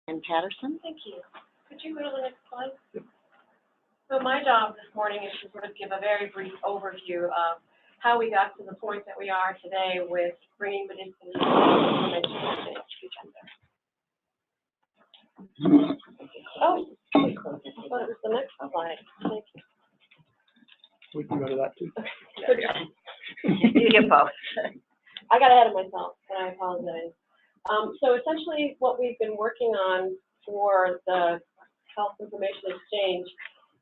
And Patterson. Thank you. Could you go to the next slide? So my job this morning is to sort of give a very brief overview of how we got to the point that we are today with bringing medicinal information to the agenda. Oh, I thought it was the next slide. Thank you. We can go to that too. You get both. I got ahead of myself, and I apologize. So essentially what we've been working on for the Health Information Exchange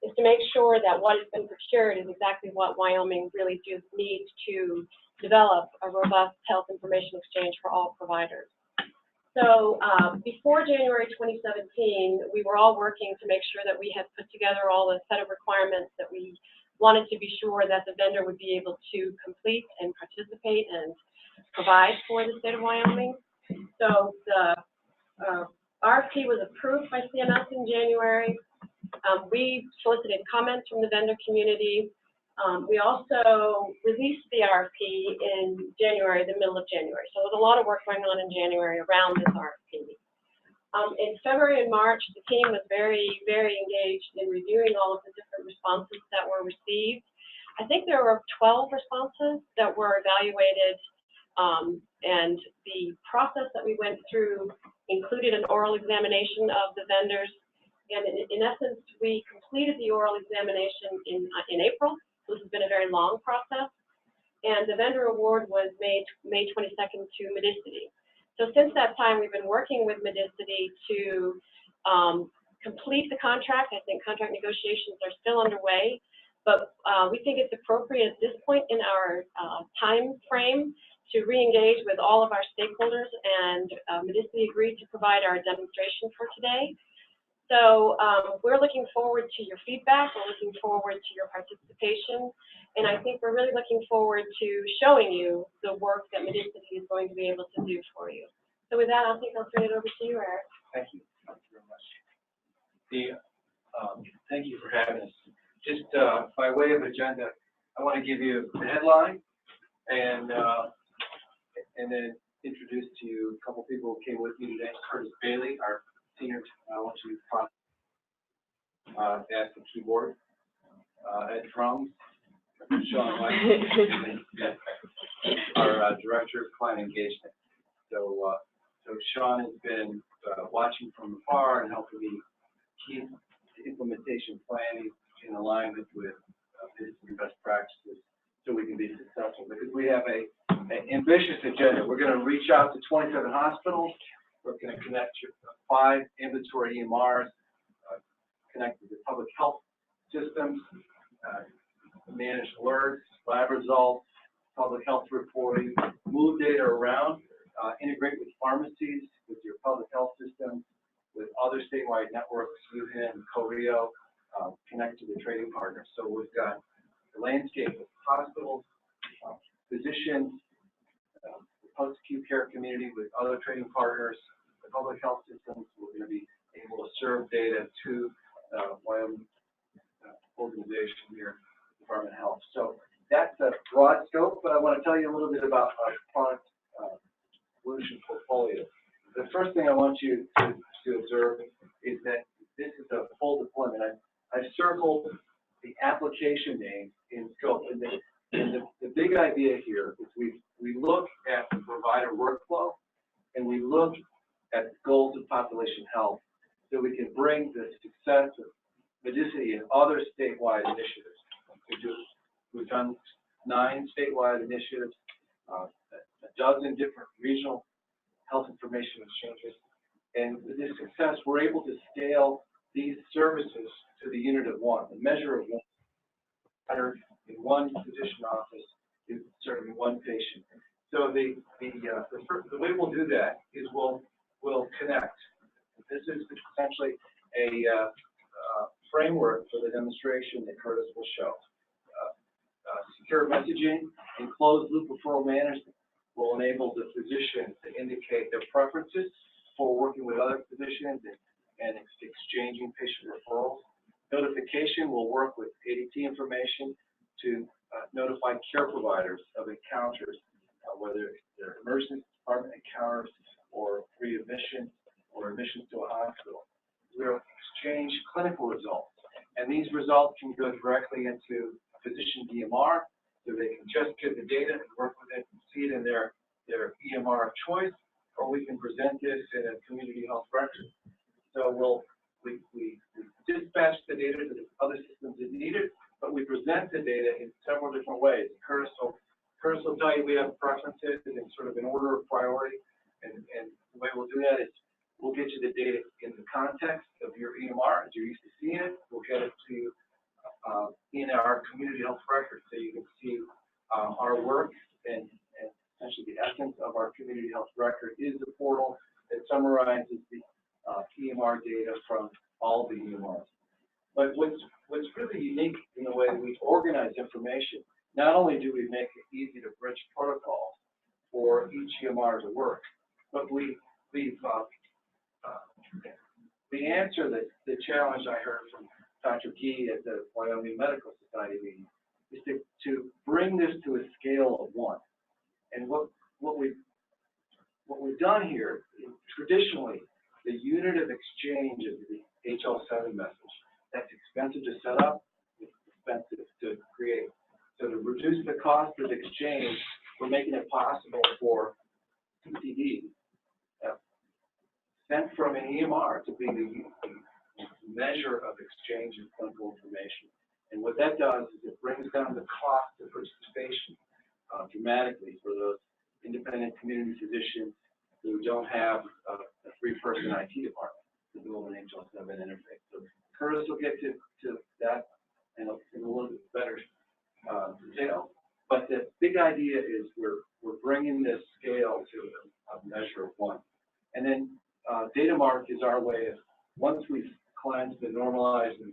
is to make sure that what has been procured is exactly what Wyoming really needs to develop a robust health information exchange for all providers. So before January 2017, we were all working to make sure that we had put together all the set of requirements that we wanted to be sure that the vendor would be able to complete and participate and provide for the state of Wyoming. So the RFP was approved by CMS in January. We solicited comments from the vendor community. We also released the RFP in January, the middle of January. So there was a lot of work going on in January around this RFP. In February and March, the team was very, very engaged in reviewing all of the different responses that were received. I think there were 12 responses that were evaluated, and the process that we went through included an oral examination of the vendors. And in essence, we completed the oral examination in April. So this has been a very long process. And the vendor award was May 22nd to Medicity. So since that time, we've been working with Medicity to complete the contract. I think contract negotiations are still underway. But we think it's appropriate at this point in our time frame to re-engage with all of our stakeholders, and Medicity agreed to provide our demonstration for today. So we're looking forward to your feedback. We're looking forward to your participation. And I think we're really looking forward to showing you the work that Medicity is going to be able to do for you. So with that, I think I'll turn it over to you, Eric. Thank you. Thank you very much. Thank you for having us. Just by way of agenda, I want to give you the headline and then introduce to you a couple people who came with me today. Curtis Bailey, our Senior Technology Product at the keyboard, at drums, Sean White, our Director of Client Engagement. So Sean has been watching from afar and helping me keep the implementation planning in alignment with best practices so we can be successful. Because we have an ambitious agenda. We're going to reach out to 27 hospitals. We're going to connect to 5 inventory EMRs, connect to the public health systems, manage alerts, lab results, public health reporting, move data around, integrate with pharmacies, with your public health systems, with other statewide networks, UHIN, COREO, connect to the trading partners. So we've got the landscape of hospitals, physicians, the post-acute care community with other trading partners, the public health systems. We're going to be able to serve data to Wyoming organization here, Department of Health. So that's a broad scope, but I want to tell you a little bit about our product solution portfolio. The first thing I want you to observe is that this is a full deployment. I've circled the application name in scope, and the big idea here is we look at the provider workflow, and we look at the goals of population health, so we can bring the success of Medicity and other statewide initiatives. We've done 9 statewide initiatives, a dozen different regional health information exchanges, and with this success, we're able to scale these services to the unit of one, the measure of one. In one physician office is serving one patient. So the way we'll do that is we'll connect. This is essentially a framework for the demonstration that Curtis will show. Secure messaging and closed loop referral management will enable the physician to indicate their preferences for working with other physicians and exchanging patient referrals. Notification will work with ADT information to notify care providers of encounters, whether they're emergency department encounters or readmission or admissions to a hospital. We'll exchange clinical results. And these results can go directly into a physician's EMR, so they can just get the data and work with it and see it in their EMR of choice, or we can present this in a community health record. So we dispatch the data to the other systems that need it, but we present the data in several different ways. Curtis will tell you we have preferences in sort of an order of priority, and the way we'll do that is we'll get you the data in the context of your EMR as you're used to seeing it. We'll get it to you in our community health record, so you can see our work, and essentially the essence of our community health record is the portal that summarizes the EMR data from all the EMRs. But what's really unique in the way we organize information, not only do we make it easy to bridge protocols for each EMR to work, but we answer the challenge I heard from Dr. Key at the Wyoming Medical Society meeting, is to bring this to a scale of one. And what we've done here, traditionally, the unit of exchange is the HL7 message. That's expensive to set up, it's expensive to create. So to reduce the cost of exchange, we're making it possible for PCD sent from an EMR to be the measure of exchange of clinical information. And what that does is it brings down the cost of participation dramatically for those independent community physicians who don't have a three-person IT department to build an HL7 interface. So Curtis will get to that in a little bit better detail. But the big idea is we're bringing this scale to a measure of one. And then data mark is our way of, once we've cleansed and normalized and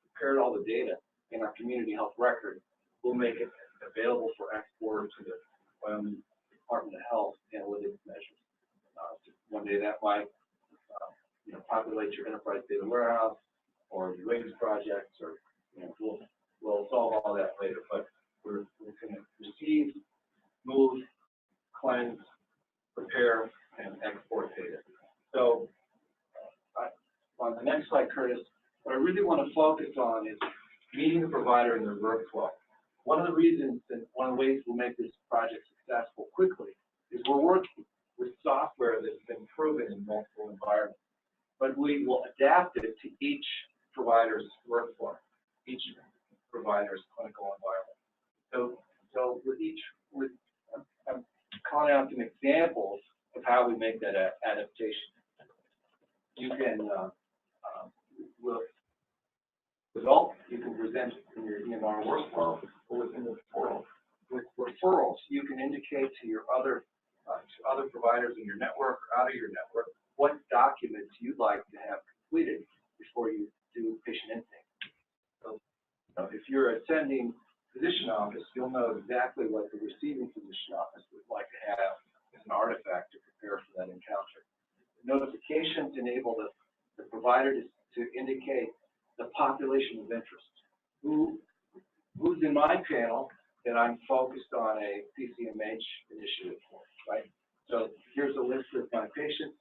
prepared all the data in our community health record, we'll make it available for export to the Department of Health analytics measures. One day that might populate your enterprise data warehouse or your RAISE projects, or we'll solve all that later. But we're going to receive, move, cleanse, prepare, and export data. So on the next slide, Curtis, what I really want to focus on is meeting the provider in their workflow. One of the reasons and one of the ways we'll make this project successful quickly is we're working with software that's been proven in multiple environments, but we will adapt it to each provider's workflow, each provider's clinical environment. So I'm calling out some examples of how we make that adaptation. You can result, you can present in your EMR workflow or within the portal. With referrals, you can indicate to your other providers in your network or out of your network what documents you'd like to have completed before you do patient intake. So if you're a sending physician office, you'll know exactly what the receiving physician office would like to have as an artifact to prepare for that encounter. Notifications enable the provider to indicate the population of interest. Who's in my panel that I'm focused on a PCMH initiative for, right? So here's a list of my patients.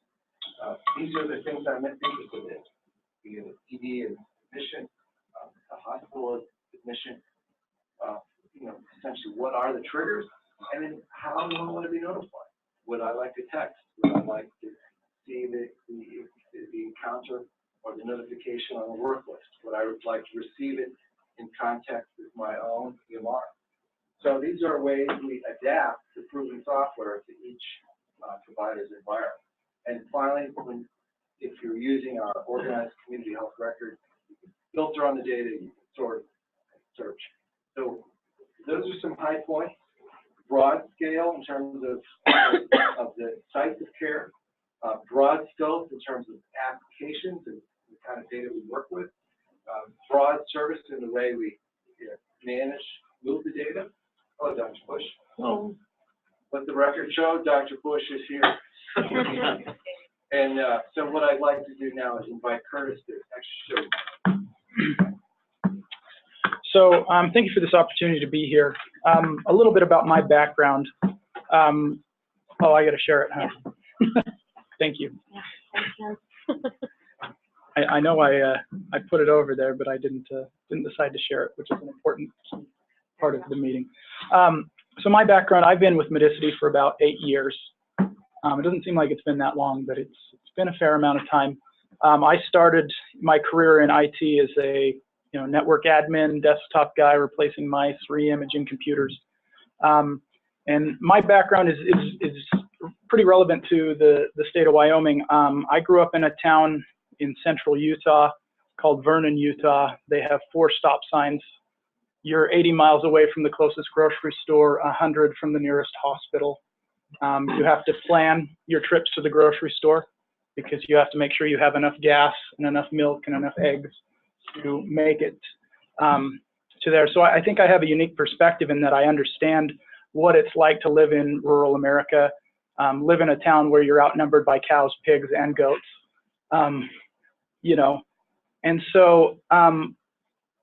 These are the things I'm interested in. Be it a PD admission, a hospital admission, essentially what are the triggers, and then how do I want to be notified? Would I like to text? Would I like to see the encounter or the notification on the work list? Would I like to receive it in context with my own EMR? So these are ways we adapt the proven software to each provider's environment. And finally, if you're using our organized community health record, you can filter on the data, you can sort and search. So those are some high points. Broad scale in terms of the sites of care, broad scope in terms of applications and the kind of data we work with, broad service in the way we manage, move the data. Hello, Dr. Bush. Oh. Let the record show Dr. Bush is here. And so what I'd like to do now is invite Curtis to actually show. So thank you for this opportunity to be here. A little bit about my background. Oh, I got to share it, huh? Thank you. I know I put it over there, but I didn't decide to share it, which is an important part of the meeting. So my background, I've been with Medicity for about 8 years. It doesn't seem like it's been that long, but it's been a fair amount of time. I started my career in IT as a network admin, desktop guy, replacing mice, re-imaging computers. And my background is pretty relevant to the state of Wyoming. I grew up in a town in central Utah called Vernon, Utah. They have 4 stop signs. You're 80 miles away from the closest grocery store, 100 from the nearest hospital. You have to plan your trips to the grocery store because you have to make sure you have enough gas and enough milk and enough eggs to make it to there. So I think I have a unique perspective in that I understand what it's like to live in rural America, live in a town where you're outnumbered by cows, pigs, and goats. And so,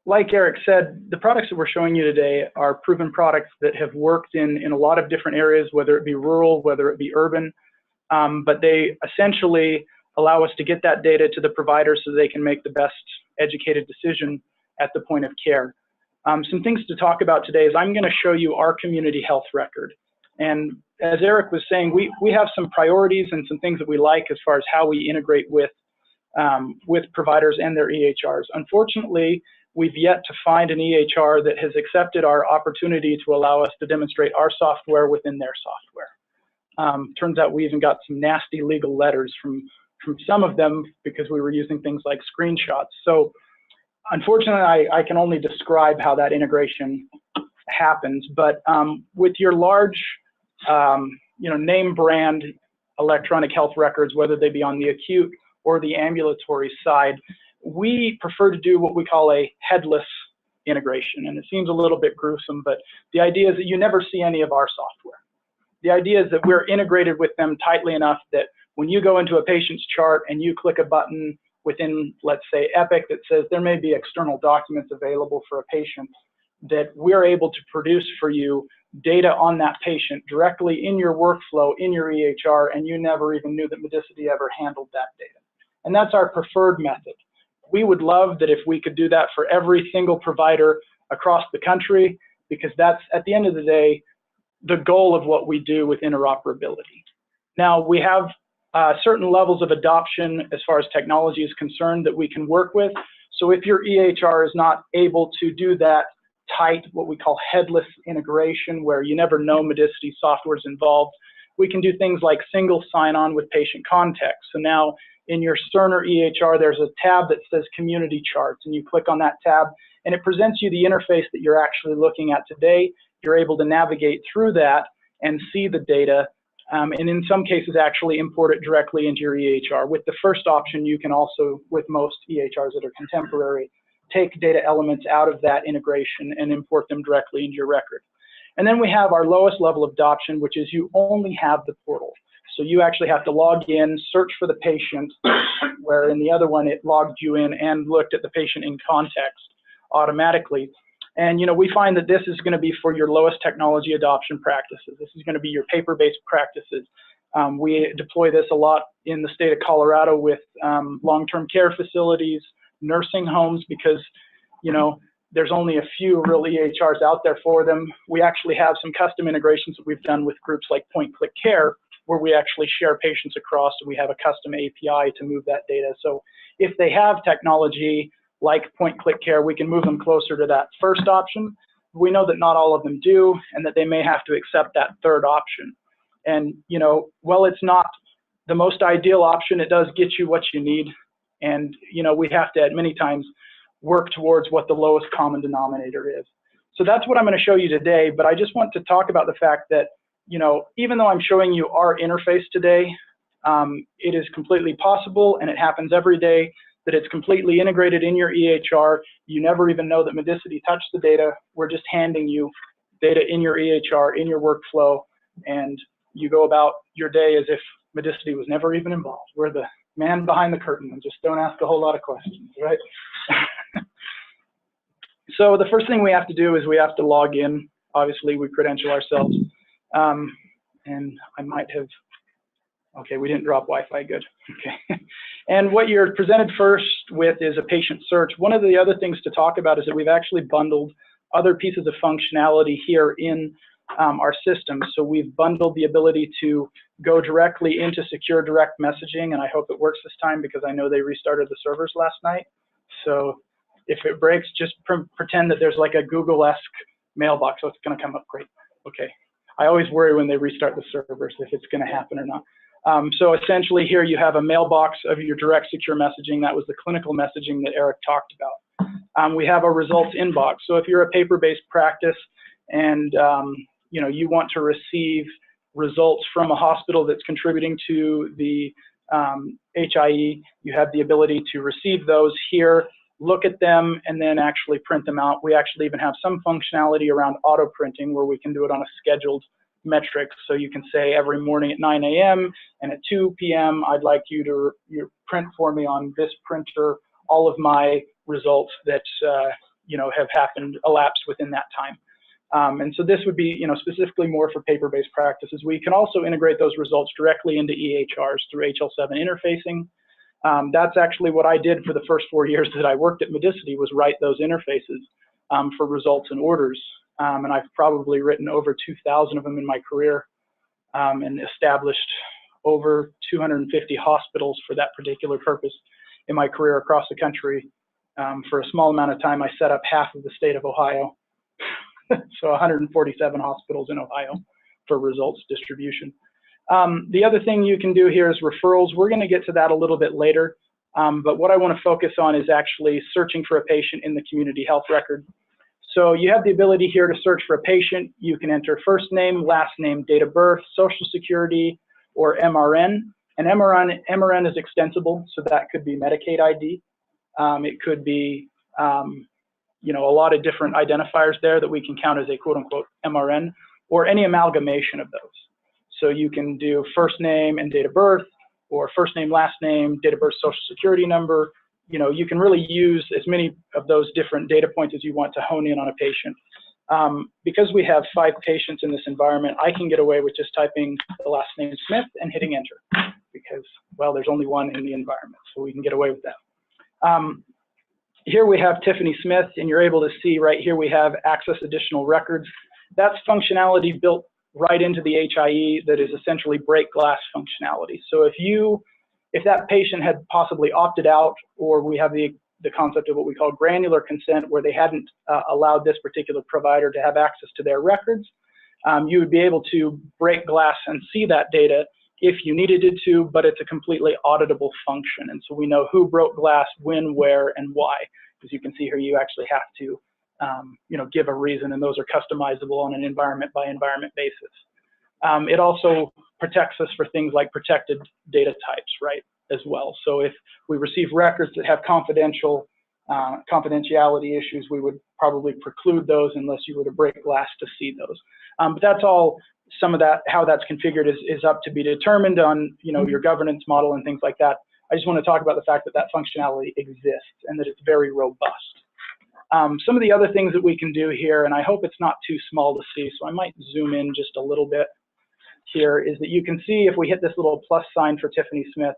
like Eric said, the products that we're showing you today are proven products that have worked in a lot of different areas, whether it be rural, whether it be urban, but they essentially allow us to get that data to the providers so they can make the best educated decision at the point of care. Some things to talk about today is I'm going to show you our community health record. And as Eric was saying, we have some priorities and some things that we like as far as how we integrate with providers and their EHRs. Unfortunately, we've yet to find an EHR that has accepted our opportunity to allow us to demonstrate our software within their software. Turns out we even got some nasty legal letters from some of them because we were using things like screenshots. So unfortunately, I can only describe how that integration happens. But with your large, name brand electronic health records, whether they be on the acute or the ambulatory side, we prefer to do what we call a headless integration. And it seems a little bit gruesome, but the idea is that you never see any of our software. The idea is that we're integrated with them tightly enough that when you go into a patient's chart and you click a button within, let's say, Epic that says there may be external documents available for a patient, that we're able to produce for you data on that patient directly in your workflow, in your EHR, and you never even knew that Medicity ever handled that data. And that's our preferred method. We would love that if we could do that for every single provider across the country, because that's, at the end of the day, the goal of what we do with interoperability. Now, we have certain levels of adoption as far as technology is concerned that we can work with. So if your EHR is not able to do that tight, what we call headless integration, where you never know Medicity software is involved, we can do things like single sign-on with patient context. So now in your Cerner EHR, there's a tab that says Community Charts, and you click on that tab, and it presents you the interface that you're actually looking at today. You're able to navigate through that and see the data, and in some cases actually import it directly into your EHR. With the first option, you can also, with most EHRs that are contemporary, take data elements out of that integration and import them directly into your record. And then we have our lowest level of adoption, which is you only have the portal. So you actually have to log in, search for the patient, where in the other one it logged you in and looked at the patient in context automatically. And we find that this is going to be for your lowest technology adoption practices. This is going to be your paper-based practices. We deploy this a lot in the state of Colorado with long-term care facilities, nursing homes, because there's only a few real EHRs out there for them. We actually have some custom integrations that we've done with groups like Point Click Care, where we actually share patients across, and we have a custom API to move that data. So if they have technology like Point Click Care, we can move them closer to that first option. We know that not all of them do, and that they may have to accept that third option. And while it's not the most ideal option, it does get you what you need. And we have to, at many times, work towards what the lowest common denominator is. So that's what I'm going to show you today, but I just want to talk about the fact that even though I'm showing you our interface today, it is completely possible, and it happens every day, that it's completely integrated in your EHR. You never even know that Medicity touched the data. We're just handing you data in your EHR, in your workflow, and you go about your day as if Medicity was never even involved. We're the man behind the curtain, and just don't ask a whole lot of questions, right? So the first thing we have to do is we have to log in. Obviously, we credential ourselves. And I might have Okay, we didn't drop Wi-Fi, good. Okay. And what you're presented first with is a patient search. One of the other things to talk about is that we've actually bundled other pieces of functionality here in our system. So we've bundled the ability to go directly into secure direct messaging, and I hope it works this time because I know they restarted the servers last night. So if it breaks, just pretend that there's like a Google-esque mailbox, so it's going to come up great. Okay. I always worry when they restart the servers if it's going to happen or not. So essentially here you have a mailbox of your direct secure messaging. That was the clinical messaging that Eric talked about. We have a results inbox. So if you're a paper-based practice and you know, you want to receive results from a hospital that's contributing to the HIE, you have the ability to receive those here, look at them, and then actually print them out. We actually even have some functionality around auto printing where we can do it on a scheduled metric. So you can say every morning at 9 a.m. and at 2 p.m. I'd like you to print for me on this printer all of my results that you know, have happened, elapsed within that time. And so this would be, you know, specifically more for paper-based practices. We can also integrate those results directly into EHRs through HL7 interfacing. That's actually what I did for the first 4 years that I worked at Medicity, was write those interfaces for results and orders. And I've probably written over 2,000 of them in my career and established over 250 hospitals for that particular purpose in my career across the country. For a small amount of time, I set up half of the state of Ohio. So 147 hospitals in Ohio for results distribution. The other thing you can do here is referrals. We're going to get to that a little bit later. But what I want to focus on is actually searching for a patient in the community health record. So you have the ability here to search for a patient. You can enter first name, last name, date of birth, social security, or MRN. And MRN is extensible, so that could be Medicaid ID. It could be you know, a lot of different identifiers there that we can count as a quote-unquote MRN, or any amalgamation of those. So you can do first name and date of birth, or first name, last name, date of birth, social security number. You know, you can really use as many of those different data points as you want to hone in on a patient. Because we have 5 patients in this environment, I can get away with just typing the last name Smith and hitting enter, because, well, there's only one in the environment, so we can get away with that. Here we have Tiffany Smith, and you're able to see right here we have access additional records. That's functionality built right into the HIE that is essentially break glass functionality. So if that patient had possibly opted out, or we have the concept of what we call granular consent, where they hadn't allowed this particular provider to have access to their records, you would be able to break glass and see that data if you needed it to, but it's a completely auditable function. And so we know who broke glass, when, where, and why. As you can see here, you actually have to you know, give a reason, and those are customizable on an environment by environment basis. It also protects us for things like protected data types, right, as well. So if we receive records that have confidentiality issues, we would probably preclude those unless you were to break glass to see those. But that's all. Some of that, how that's configured, is up to be determined on, you know, your governance model and things like that. I just want to talk about the fact that that functionality exists and that it's very robust. Some of the other things that we can do here, and I hope it's not too small to see, so I might zoom in just a little bit here, is that you can see if we hit this little plus sign for Tiffany Smith,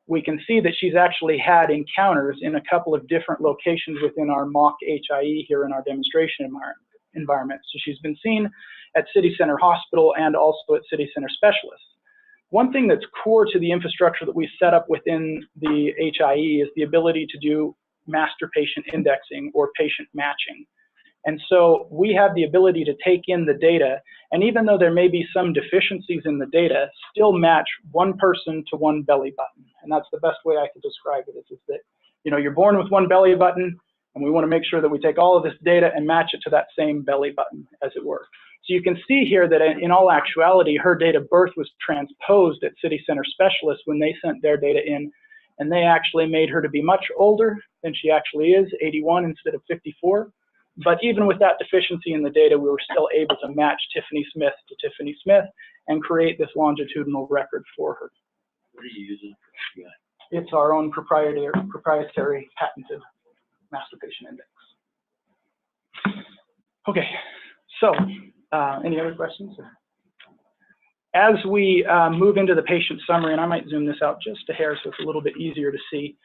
we can see that she's actually had encounters in a couple of different locations within our mock HIE here in our demonstration environment. So she's been seen at City Center Hospital and also at City Center Specialists. One thing that's core to the infrastructure that we set up within the HIE is the ability to do master patient indexing or patient matching. And so we have the ability to take in the data, and even though there may be some deficiencies in the data, still match one person to one belly button. And that's the best way I could describe it, is that, you know, you're born with one belly button, and we want to make sure that we take all of this data and match it to that same belly button, as it were. So you can see here that in all actuality, her date of birth was transposed at City Center Specialists when they sent their data in, and they actually made her to be much older than she actually is, 81 instead of 54. But even with that deficiency in the data, we were still able to match Tiffany Smith to Tiffany Smith and create this longitudinal record for her. What are you using for PI? It's our own proprietary patented master patient index. Okay, so any other questions? As we move into the patient summary, and I might zoom this out just a hair so it's a little bit easier to see,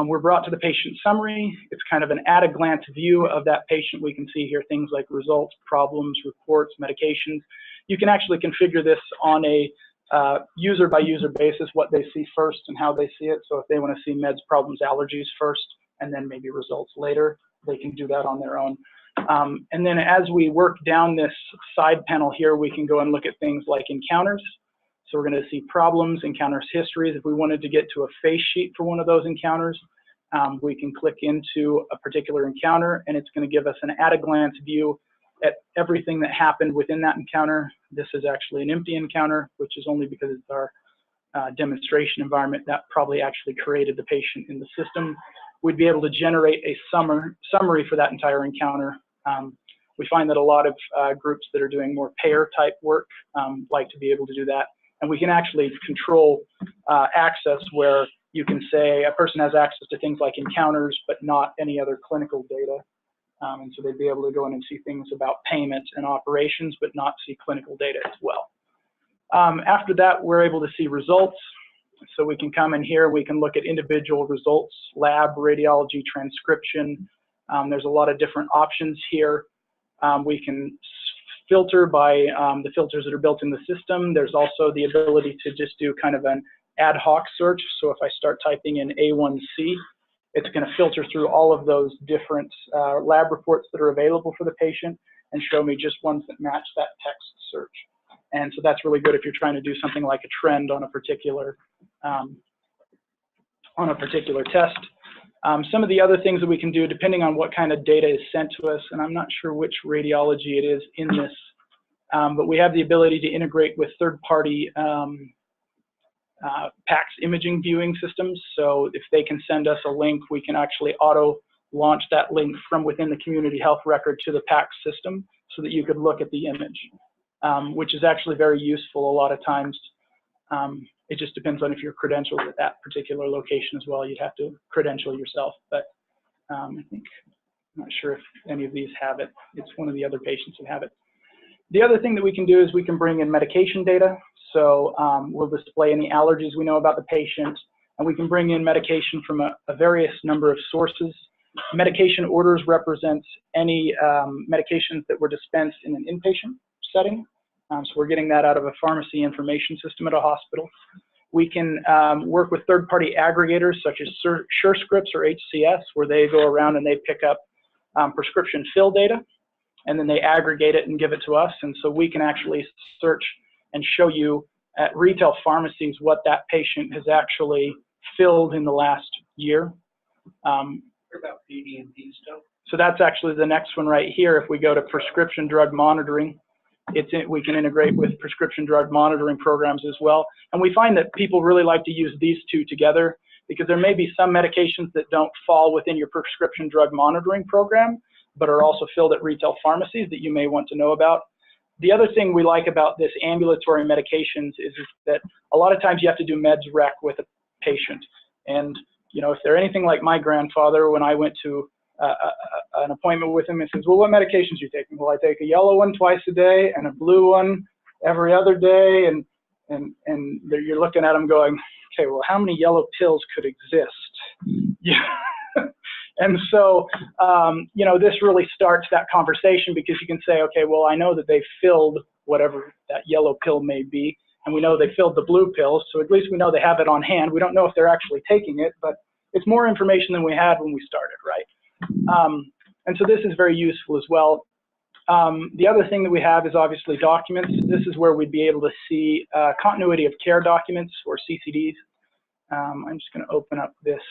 we're brought to the patient summary. It's kind of an at-a-glance view of that patient. We can see here things like results, problems, reports, medications. You can actually configure this on a user-by-user basis, what they see first and how they see it. So if they want to see meds, problems, allergies first, and then maybe results later, they can do that on their own. And then as we work down this side panel here, we can go and look at things like encounters. So we're going to see problems, encounters, histories. If we wanted to get to a face sheet for one of those encounters, we can click into a particular encounter, and it's going to give us an at-a-glance view at everything that happened within that encounter. This is actually an empty encounter, which is only because it's our demonstration environment that probably actually created the patient in the system. We'd be able to generate a summary for that entire encounter. We find that a lot of groups that are doing more payer type work like to be able to do that. And we can actually control access where you can say a person has access to things like encounters, but not any other clinical data. And so they'd be able to go in and see things about payment and operations, but not see clinical data as well. After that, we're able to see results. So we can come in here, we can look at individual results, lab, radiology, transcription. There's a lot of different options here. We can filter by the filters that are built in the system. There's also the ability to just do kind of an ad hoc search. So if I start typing in A1C, it's going to filter through all of those different lab reports that are available for the patient and show me just ones that match that text search. And so that's really good if you're trying to do something like a trend on a particular test. Some of the other things that we can do, depending on what kind of data is sent to us, and I'm not sure which radiology it is in this, but we have the ability to integrate with third-party PACS imaging viewing systems. So if they can send us a link, we can actually auto-launch that link from within the community health record to the PACS system so that you could look at the image, which is actually very useful a lot of times. It just depends on if you're credentialed at that particular location as well. You'd have to credential yourself, but I think, I'm not sure if any of these have it. It's one of the other patients who have it. The other thing that we can do is we can bring in medication data. So we'll display any allergies we know about the patient, and we can bring in medication from a various number of sources. Medication orders represents any medications that were dispensed in an inpatient setting. So we're getting that out of a pharmacy information system at a hospital. We can work with third-party aggregators such as SureScripts or HCS, where they go around and they pick up prescription fill data, and then they aggregate it and give it to us. And so we can actually search and show you at retail pharmacies what that patient has actually filled in the last year. What about PD&P stuff? So that's actually the next one right here. If we go to prescription drug monitoring, we can integrate with prescription drug monitoring programs as well. And we find that people really like to use these two together because there may be some medications that don't fall within your prescription drug monitoring program, but are also filled at retail pharmacies that you may want to know about. The other thing we like about this ambulatory medications is that a lot of times you have to do meds rec with a patient. And you know, if they're anything like my grandfather, when I went to an appointment with him, he says, well, what medications are you taking? Well, I take a yellow one twice a day and a blue one every other day. And you're looking at him going, okay, well, how many yellow pills could exist? Yeah. And so, you know, this really starts that conversation because you can say, okay, well, I know that they filled whatever that yellow pill may be, and we know they filled the blue pills, so at least we know they have it on hand. We don't know if they're actually taking it, but it's more information than we had when we started, right? And so this is very useful as well. The other thing that we have is obviously documents. This is where we'd be able to see continuity of care documents, or CCDs. I'm just going to open up this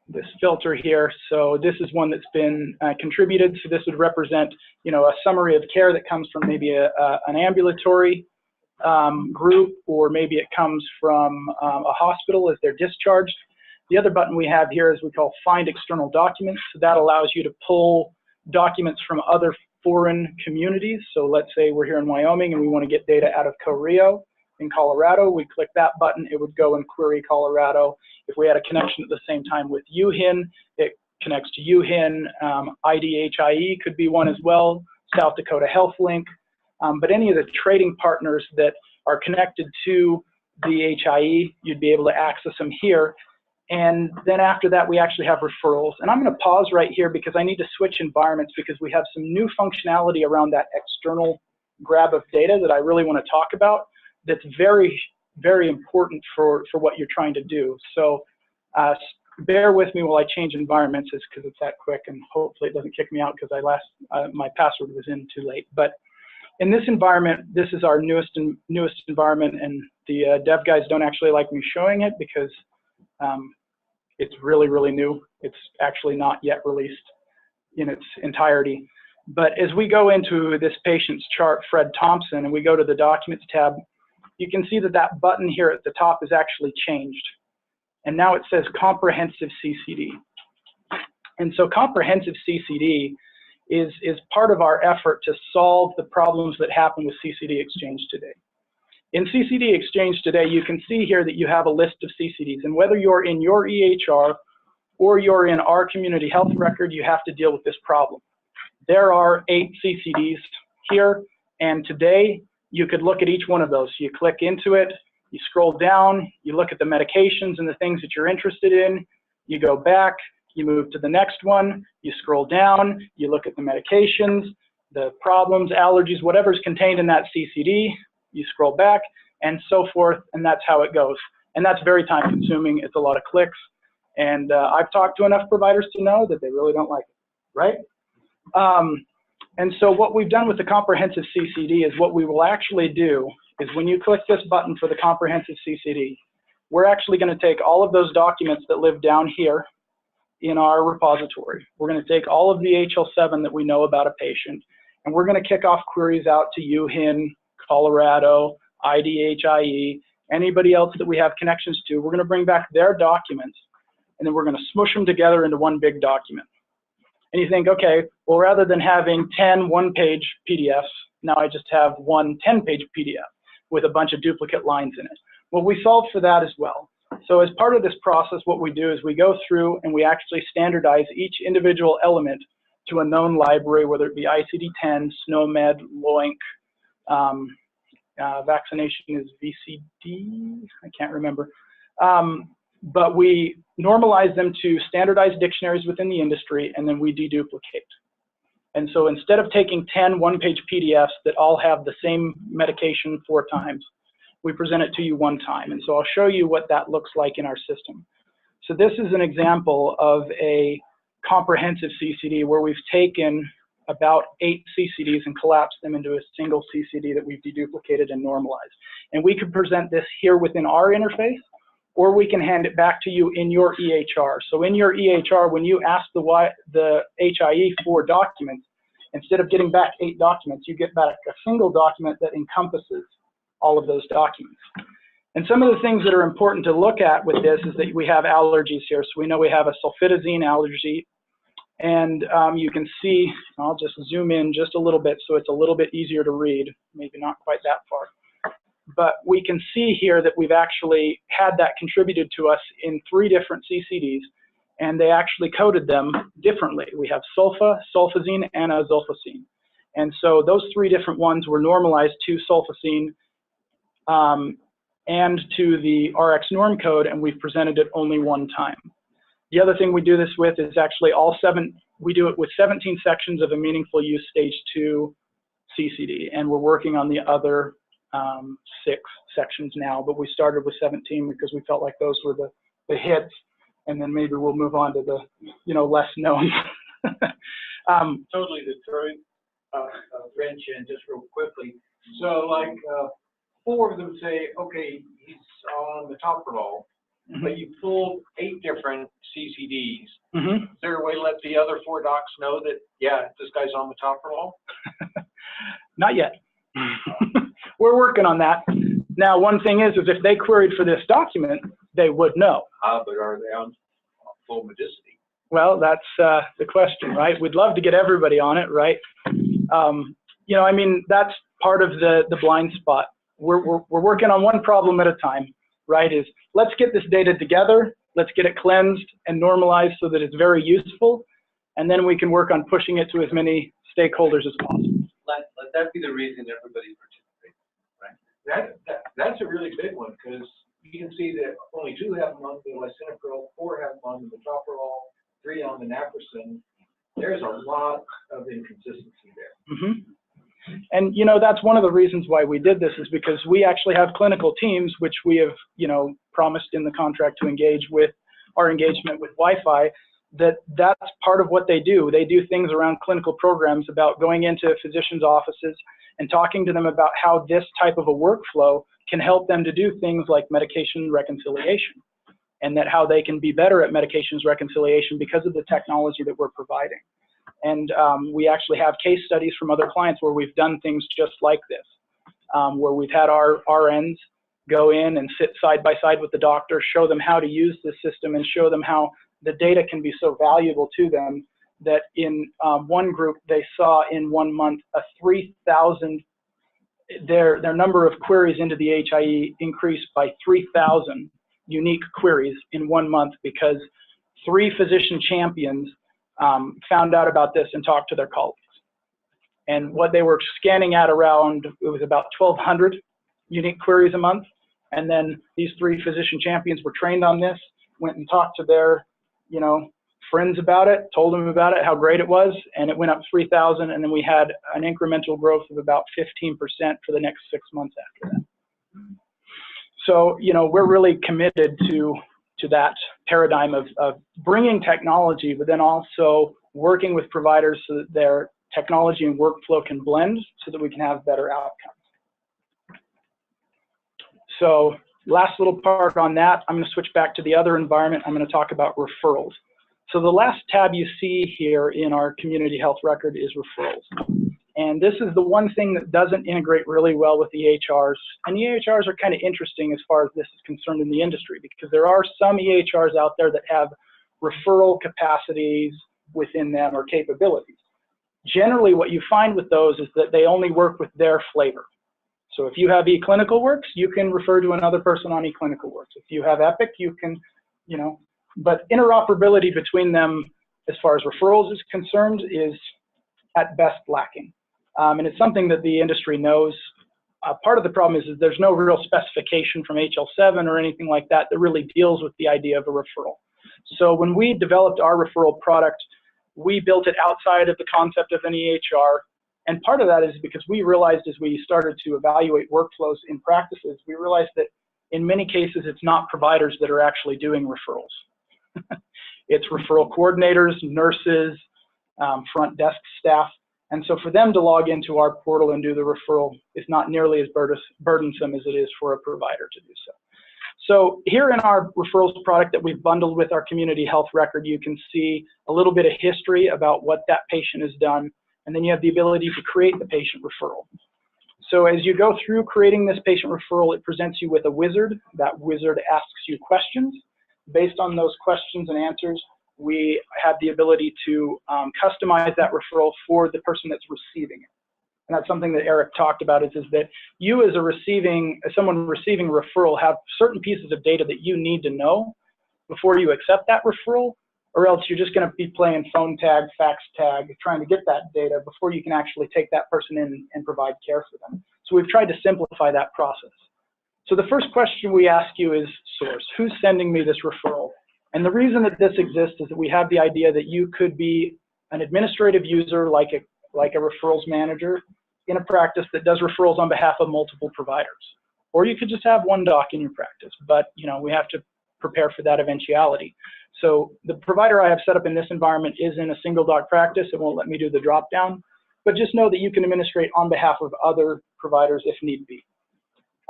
this filter here. So this is one that's been contributed. So this would represent, you know, a summary of care that comes from maybe an ambulatory group, or maybe it comes from a hospital as they're discharged. The other button we have here is we call Find External Documents. So that allows you to pull documents from other foreign communities. So let's say we're here in Wyoming and we want to get data out of Co-Rio in Colorado. We click that button, it would go and query Colorado. If we had a connection at the same time with UHIN, it connects to UHIN. IDHIE could be one as well, South Dakota Health Link. but any of the trading partners that are connected to the HIE, you'd be able to access them here. And then after that, we actually have referrals. And I'm going to pause right here because I need to switch environments because we have some new functionality around that external grab of data that I really want to talk about that's very, very important for what you're trying to do. So bear with me while I change environments because it's that quick, and hopefully it doesn't kick me out because my password was in too late. But in this environment, this is our newest environment, and the dev guys don't actually like me showing it because it's really, really new. It's actually not yet released in its entirety. But as we go into this patient's chart, Fred Thompson, and we go to the Documents tab, you can see that that button here at the top is actually changed. And now it says Comprehensive CCD. And so Comprehensive CCD is part of our effort to solve the problems that happen with CCD Exchange today. In CCD Exchange today, you can see here that you have a list of CCDs, and whether you're in your EHR or you're in our community health record, you have to deal with this problem. There are 8 CCDs here, and today you could look at each one of those. You click into it, you scroll down, you look at the medications and the things that you're interested in, you go back, you move to the next one, you scroll down, you look at the medications, the problems, allergies, whatever's contained in that CCD, you scroll back, and so forth, and that's how it goes. And that's very time consuming, it's a lot of clicks, and I've talked to enough providers to know that they really don't like it, right? And so what we've done with the Comprehensive CCD is what we will actually do is when you click this button for the Comprehensive CCD, we're actually going to take all of those documents that live down here in our repository. We're going to take all of the HL7 that we know about a patient, and we're going to kick off queries out to UHIN, Colorado, IDHIE, anybody else that we have connections to. We're going to bring back their documents, and then we're going to smush them together into one big document. And you think, okay, well, rather than having 10 one-page PDFs, now I just have one 10-page PDF with a bunch of duplicate lines in it. Well, we solved for that as well. So as part of this process, what we do is we go through and we actually standardize each individual element to a known library, whether it be ICD-10, SNOMED, LOINC, vaccination is VCD, I can't remember. But we normalize them to standardized dictionaries within the industry, and then we deduplicate. And so instead of taking 10 one-page PDFs that all have the same medication 4 times, we present it to you one time. And so I'll show you what that looks like in our system. So this is an example of a comprehensive CCD where we've taken about 8 CCDs and collapsed them into a single CCD that we've deduplicated and normalized. And we could present this here within our interface, or we can hand it back to you in your EHR. So in your EHR, when you ask the HIE for documents, instead of getting back 8 documents, you get back a single document that encompasses all of those documents. And some of the things that are important to look at with this is that we have allergies here. So we know we have a sulfitazine allergy, and you can see, I'll just zoom in just a little bit so it's a little bit easier to read, maybe not quite that far. But we can see here that we've actually had that contributed to us in 3 different CCDs, and they actually coded them differently. We have sulfa, sulfazine, and azulfacine. And so those 3 different ones were normalized to sulfacine and to the RX norm code, and we've presented it only one time. The other thing we do this with is actually we do it with 17 sections of a meaningful use stage 2 CCD, and we're working on the other 6 sections now, but we started with 17 because we felt like those were the hits, and then maybe we'll move on to the less known. Totally to throw wrench in just real quickly. So like 4 of them say, okay, he's on metoprolol, but you pulled 8 different CCDs. Is there a way to let the other 4 docs know that, yeah, this guy's on metoprolol? Not yet. We're working on that. Now, one thing is if they queried for this document, they would know. But are they on full medicity? Well, that's the question, right? We'd love to get everybody on it, right? I mean, that's part of the blind spot. We're working on one problem at a time, right? Is let's get this data together, let's get it cleansed and normalized so that it's very useful, and then we can work on pushing it to as many stakeholders as possible. let that be the reason everybody participates. That's a really big one, because you can see that only 2 have them on the lisinopril, 4 have them on the metoprolol, 3 on the naproxen. There's a lot of inconsistency there. Mm-hmm. And, you know, that's one of the reasons why we did this, is because we actually have clinical teams, which we have, you know, promised in the contract to engage with our engagement with Wyfi, that's part of what they do. They do things around clinical programs about going into physicians' offices and talking to them about how this type of a workflow can help them to do things like medication reconciliation, and that how they can be better at medications reconciliation because of the technology that we're providing. And we actually have case studies from other clients where we've done things just like this, where we've had our RNs go in and sit side by side with the doctor, show them how to use the system, and show them how the data can be so valuable to them that in one group they saw in 1 month a 3,000, their number of queries into the HIE increased by 3,000 unique queries in 1 month, because 3 physician champions found out about this and talked to their colleagues. And what they were scanning at around, it was about 1,200 unique queries a month. And then these 3 physician champions were trained on this, went and talked to their, you know, friends about it, told them about it, how great it was, and it went up 3,000. And then we had an incremental growth of about 15% for the next 6 months after that. So, you know, we're really committed to that paradigm of bringing technology, but then also working with providers so that their technology and workflow can blend so that we can have better outcomes. So last little part on that, I'm going to switch back to the other environment. I'm going to talk about referrals. So the last tab you see here in our community health record is referrals. And this is the one thing that doesn't integrate really well with the EHRs. And EHRs are kind of interesting as far as this is concerned in the industry, because there are some EHRs out there that have referral capacities within them or capabilities. Generally, what you find with those is that they only work with their flavor. So if you have eClinicalWorks, you can refer to another person on eClinicalWorks. If you have Epic, you can, you know, but interoperability between them as far as referrals is concerned is at best lacking. And it's something that the industry knows. Part of the problem is there's no real specification from HL7 or anything like that that really deals with the idea of a referral. So when we developed our referral product, we built it outside of the concept of an EHR. And part of that is because we realized as we started to evaluate workflows in practices, we realized that in many cases it's not providers that are actually doing referrals. It's referral coordinators, nurses, front desk staff. And so for them to log into our portal and do the referral is not nearly as burdensome as it is for a provider to do so. So here in our referrals product that we've bundled with our community health record, you can see a little bit of history about what that patient has done, and then you have the ability to create the patient referral. So as you go through creating this patient referral, it presents you with a wizard. That wizard asks you questions. Based on those questions and answers, we have the ability to customize that referral for the person that's receiving it. And that's something that Eric talked about is that you as someone receiving a referral have certain pieces of data that you need to know before you accept that referral, or else you're just going to be playing phone tag, fax tag, trying to get that data before you can actually take that person in and provide care for them. So we've tried to simplify that process. So the first question we ask you is source. Who's sending me this referral? And the reason that this exists is that we have the idea that you could be an administrative user like a referrals manager in a practice that does referrals on behalf of multiple providers. Or you could just have one doc in your practice, but you know, we have to prepare for that eventuality. So the provider I have set up in this environment is in a single doc practice. It won't let me do the drop down, but just know that you can administrate on behalf of other providers if need be.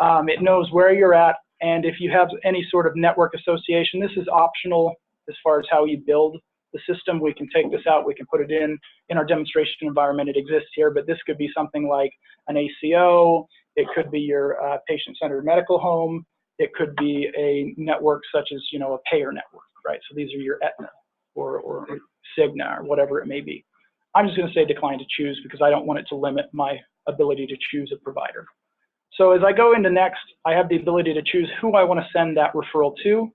It knows where you're at, and if you have any sort of network association, this is optional as far as how you build the system. We can take this out, we can put it in our demonstration environment. It exists here, but this could be something like an ACO, it could be your patient-centered medical home, it could be a network such as, you know, a payer network, right? So these are your Aetna or Cigna or whatever it may be. I'm just going to say decline to choose because I don't want it to limit my ability to choose a provider. So as I go into next, I have the ability to choose who I want to send that referral to.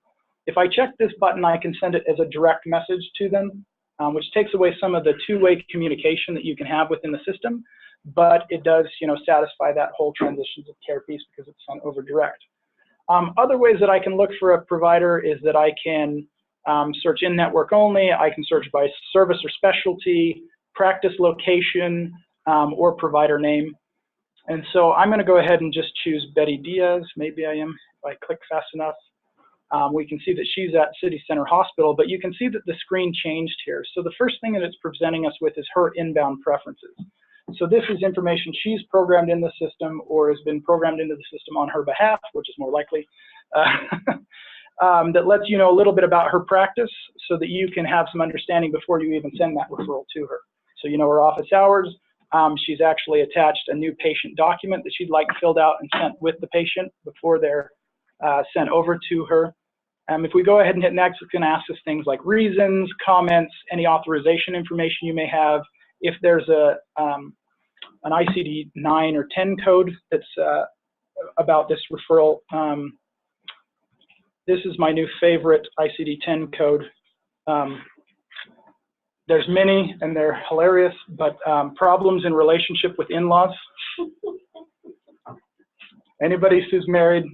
If I check this button, I can send it as a direct message to them, which takes away some of the two-way communication that you can have within the system. but it does, satisfy that whole transitions of care piece because it's sent over direct. Other ways that I can look for a provider is that I can search in-network only. I can search by service or specialty, practice location, or provider name. And so I'm going to go ahead and just choose Betty Diaz. Maybe I am if I click fast enough. We can see that she's at City Center Hospital, but you can see that the screen changed here. So the first thing that it's presenting us with is her inbound preferences. So this is information she's programmed in the system or has been programmed into the system on her behalf, which is more likely, that lets you know a little bit about her practice so that you can have some understanding before you even send that referral to her. So you know her office hours. She's actually attached a new patient document that she'd like filled out and sent with the patient before they're sent over to her. If we go ahead and hit next, it's going to ask us things like reasons, comments, any authorization information you may have. If there's an ICD-9 or 10 code that's about this referral, this is my new favorite ICD-10 code. There's many, and they're hilarious, but problems in relationship with in-laws. Anybody who's married,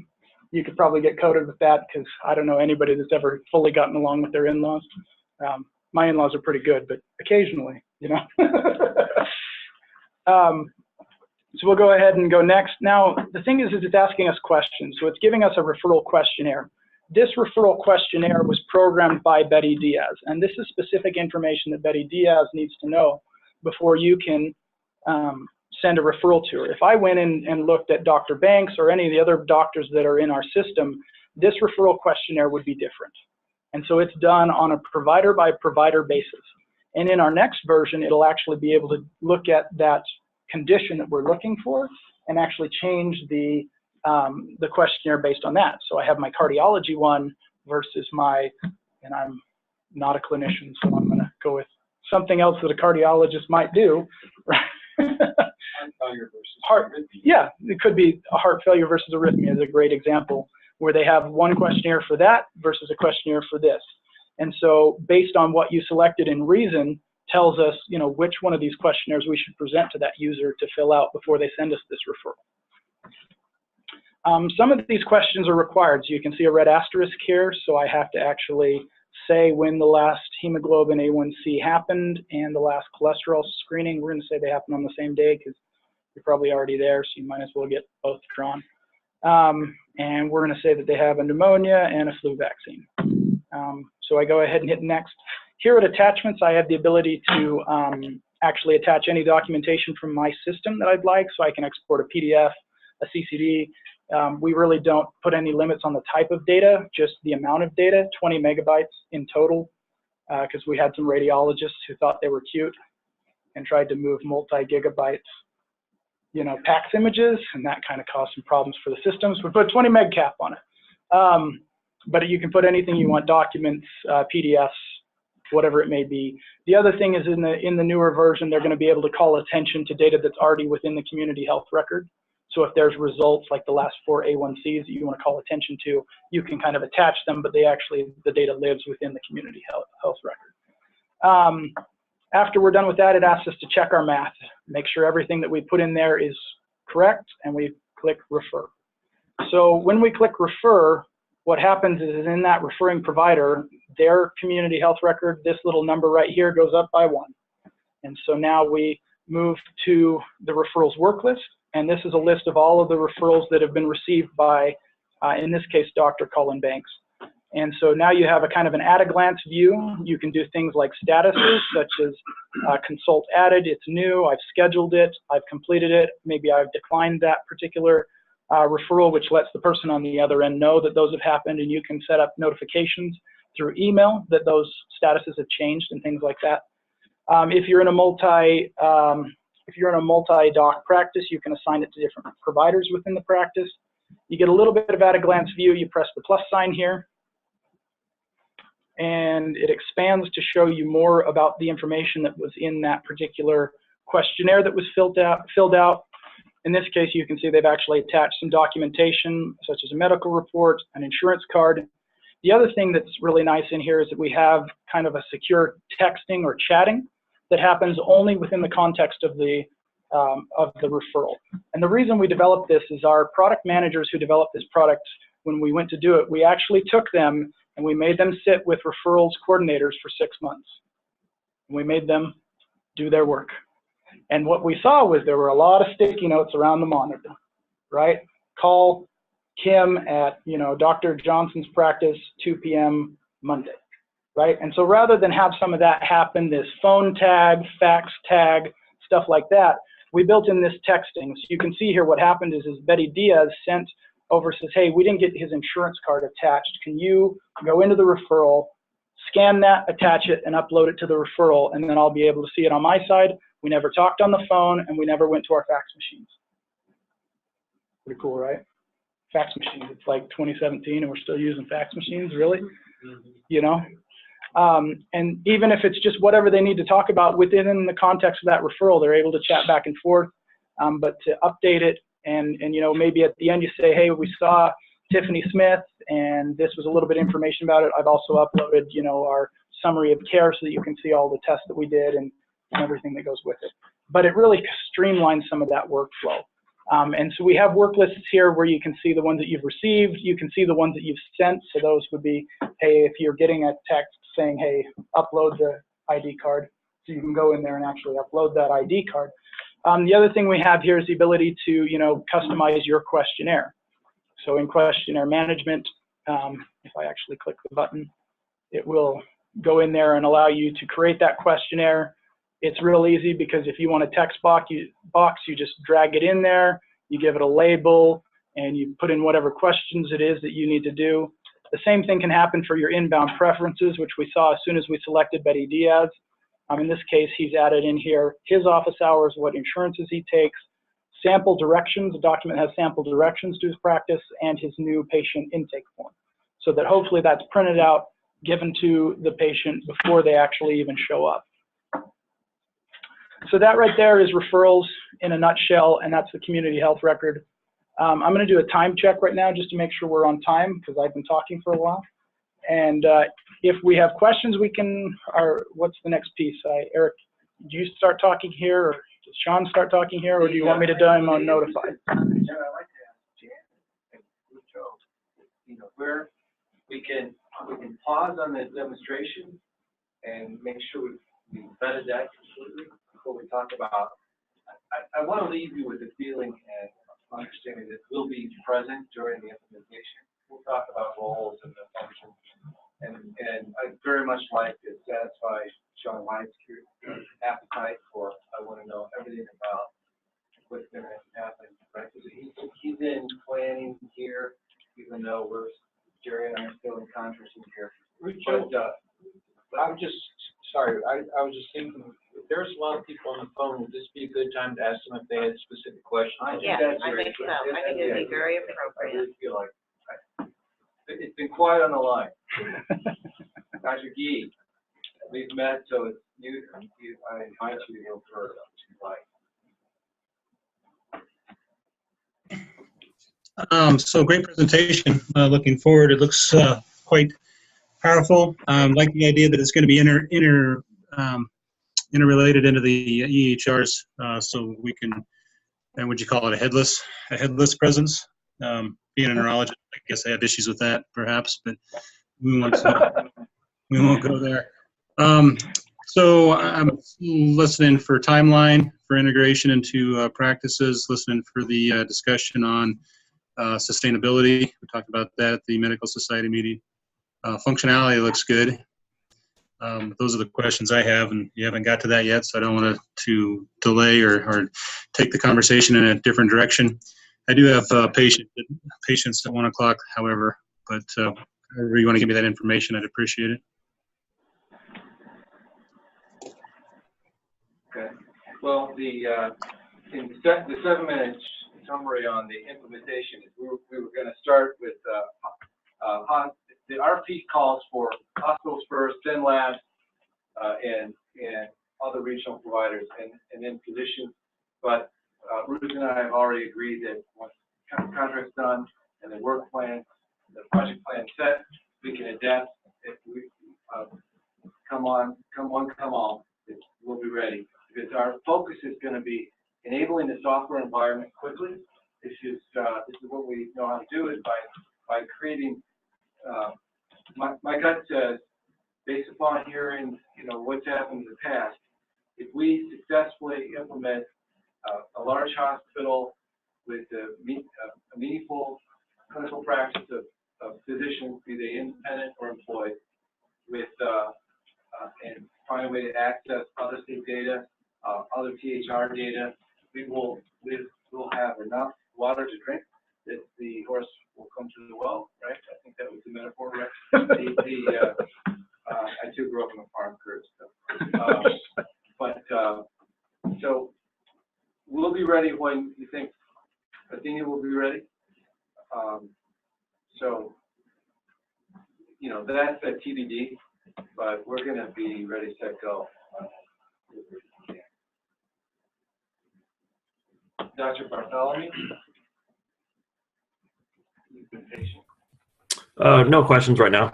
you could probably get coded with that because I don't know anybody that's ever fully gotten along with their in-laws. My in-laws are pretty good, but occasionally, So we'll go ahead and go next. Now, the thing is it's asking us questions. So it's giving us a referral questionnaire. This referral questionnaire was programmed by Betty Diaz, and this is specific information that Betty Diaz needs to know before you can send a referral to her. If I went in and looked at Dr. Banks or any of the other doctors that are in our system, this referral questionnaire would be different. And so it's done on a provider by provider basis. And in our next version, it'll actually be able to look at that condition that we're looking for and actually change the questionnaire based on that. So I have my cardiology one versus and I'm not a clinician, so I'm going to go with something else that a cardiologist might do. Heart failure versus arrhythmia. Yeah, it could be a heart failure versus arrhythmia is a great example where they have one questionnaire for that versus a questionnaire for this. And so based on what you selected in reason tells us, which one of these questionnaires we should present to that user to fill out before they send us this referral. Some of these questions are required. So you can see a red asterisk here. So I have to actually say when the last hemoglobin A1C happened and the last cholesterol screening. We're going to say they happen on the same day because you're probably already there, so you might as well get both drawn. And we're going to say that they have a pneumonia and a flu vaccine. So I go ahead and hit next. Here at attachments, I have the ability to actually attach any documentation from my system that I'd like, so I can export a PDF, a CCD. We really don't put any limits on the type of data, just the amount of data, 20 megabytes in total, because we had some radiologists who thought they were cute and tried to move multi-gigabytes, PACS images, and that kind of caused some problems for the systems. We put 20 meg cap on it. But you can put anything you want, documents, PDFs, whatever it may be. The other thing is in the newer version, they're going to be able to call attention to data that's already within the community health record. So if there's results like the last 4 A1Cs that you want to call attention to, you can kind of attach them, but the data lives within the community health record. After we're done with that, it asks us to check our math, make sure everything that we put in there is correct, and we click refer. So when we click refer, what happens is in that referring provider, their community health record, this little number right here goes up by 1. And so now we move to the referrals work list. And this is a list of all of the referrals that have been received by, in this case, Dr. Colin Banks. And so now you have a kind of an at-a-glance view. You can do things like statuses, such as consult added, it's new, I've scheduled it, I've completed it, maybe I've declined that particular referral, which lets the person on the other end know that those have happened, and you can set up notifications through email that those statuses have changed and things like that. If you're in a multi-doc practice, you can assign it to different providers within the practice. You get a little bit of at-a-glance view. You press the plus sign here, and it expands to show you more about the information that was in that particular questionnaire that was filled out. In this case, you can see they've actually attached some documentation, such as a medical report, an insurance card. The other thing that's really nice in here is that we have kind of a secure texting or chatting that happens only within the context of the of the referral. And the reason we developed this is our product managers who developed this product, when we went to do it, we actually took them and we made them sit with referrals coordinators for 6 months. We made them do their work. And what we saw was there were a lot of sticky notes around the monitor, right? Call Kim at, Dr. Johnson's practice, 2 p.m. Monday, right? And so rather than have some of that happen, this phone tag, fax tag, stuff like that, we built in this texting. So you can see here what happened is Betty Diaz sent over, says, hey, we didn't get his insurance card attached. Can you go into the referral, scan that, attach it, and upload it to the referral, and then I'll be able to see it on my side. We never talked on the phone, and we never went to our fax machines. Pretty cool, right? Fax machines, it's like 2017, and we're still using fax machines, really? And even if it's just whatever they need to talk about within the context of that referral, they're able to chat back and forth. But to update it, and maybe at the end you say, hey, we saw Tiffany Smith, and this was a little bit of information about it. I've also uploaded, our summary of care so that you can see all the tests that we did and everything that goes with it. But it really streamlines some of that workflow. And so we have work lists here where you can see the ones that you've received. You can see the ones that you've sent. So those would be, hey, if you're getting a text saying, hey, upload the ID card. So you can go in there and actually upload that ID card. The other thing we have here is the ability to, customize your questionnaire. So in questionnaire management, if I actually click the button, it will go in there and allow you to create that questionnaire. It's real easy because if you want a text box, you just drag it in there, you give it a label, and you put in whatever questions it is that you need to do. The same thing can happen for your inbound preferences, which we saw as soon as we selected Betty Diaz. In this case, he's added in here his office hours, what insurances he takes, sample directions. The document has sample directions to his practice, and his new patient intake form. So that hopefully that's printed out, given to the patient before they actually even show up. So that right there is referrals in a nutshell, and that's the community health record. I'm going to do a time check right now just to make sure we're on time because I've been talking for a while. And if we have questions, what's the next piece? Eric, do you start talking here, or does Sean start talking here, or do you want me to do him on notified? Yeah, I'd like to ask Jan and Joe, where we can pause on the demonstration and make sure we vetted that completely before we talk about. I want to leave you with the feeling and understanding that we'll be present during the implementation. We'll talk about roles and the functions, and I very much like to satisfy Sean White's appetite for, I want to know everything about what's going to happen, right? Because he's in planning here, even though Jerry and I are still in contracting here. But I'm just, sorry, I was just thinking, if there's a lot of people on the phone, would this be a good time to ask them if they had specific questions? Yeah, I think so. I think it would be very I appropriate. really feel like it's been quiet on the line. Dr. Gee, we've met, so it's you. I invite you to go further if you'd like. So great presentation. Looking forward. It looks quite powerful. Like the idea that it's going to be interrelated into the EHRs, so we can, and would you call it a headless presence? Being a neurologist, I guess I have issues with that, perhaps, but we won't go there. So I'm listening for timeline for integration into practices, listening for the discussion on sustainability. We talked about that at the Medical Society meeting. Functionality looks good. Those are the questions I have, and you haven't got to that yet, so I don't want to delay or take the conversation in a different direction. I do have patients at 1 o'clock, however, but however you want to give me that information, I'd appreciate it. Okay. Well, in the 7-minute summary on the implementation, we were going to start with the RP calls for hospitals first, then labs, and other regional providers, and then physicians. But Ruth and I have already agreed that once the contract's done and the work plan, the project plan set, we can adapt. If we come all, we'll be ready. Because our focus is going to be enabling the software environment quickly. This is what we know how to do is by creating. My gut says, based upon hearing what's happened in the past, if we successfully implement a large hospital with a meaningful clinical practice of physicians, be they independent or employed, with and find a way to access other state data, other THR data, we'll have enough water to drink that the horse will come to the well, right? I think that was the metaphor, right? I too grew up on a farm, Kurt. So we'll be ready when you think Athena will be ready. So that's a TBD, but we're going to be ready, set, go. Dr. Bartholomew, you've been patient. No questions right now.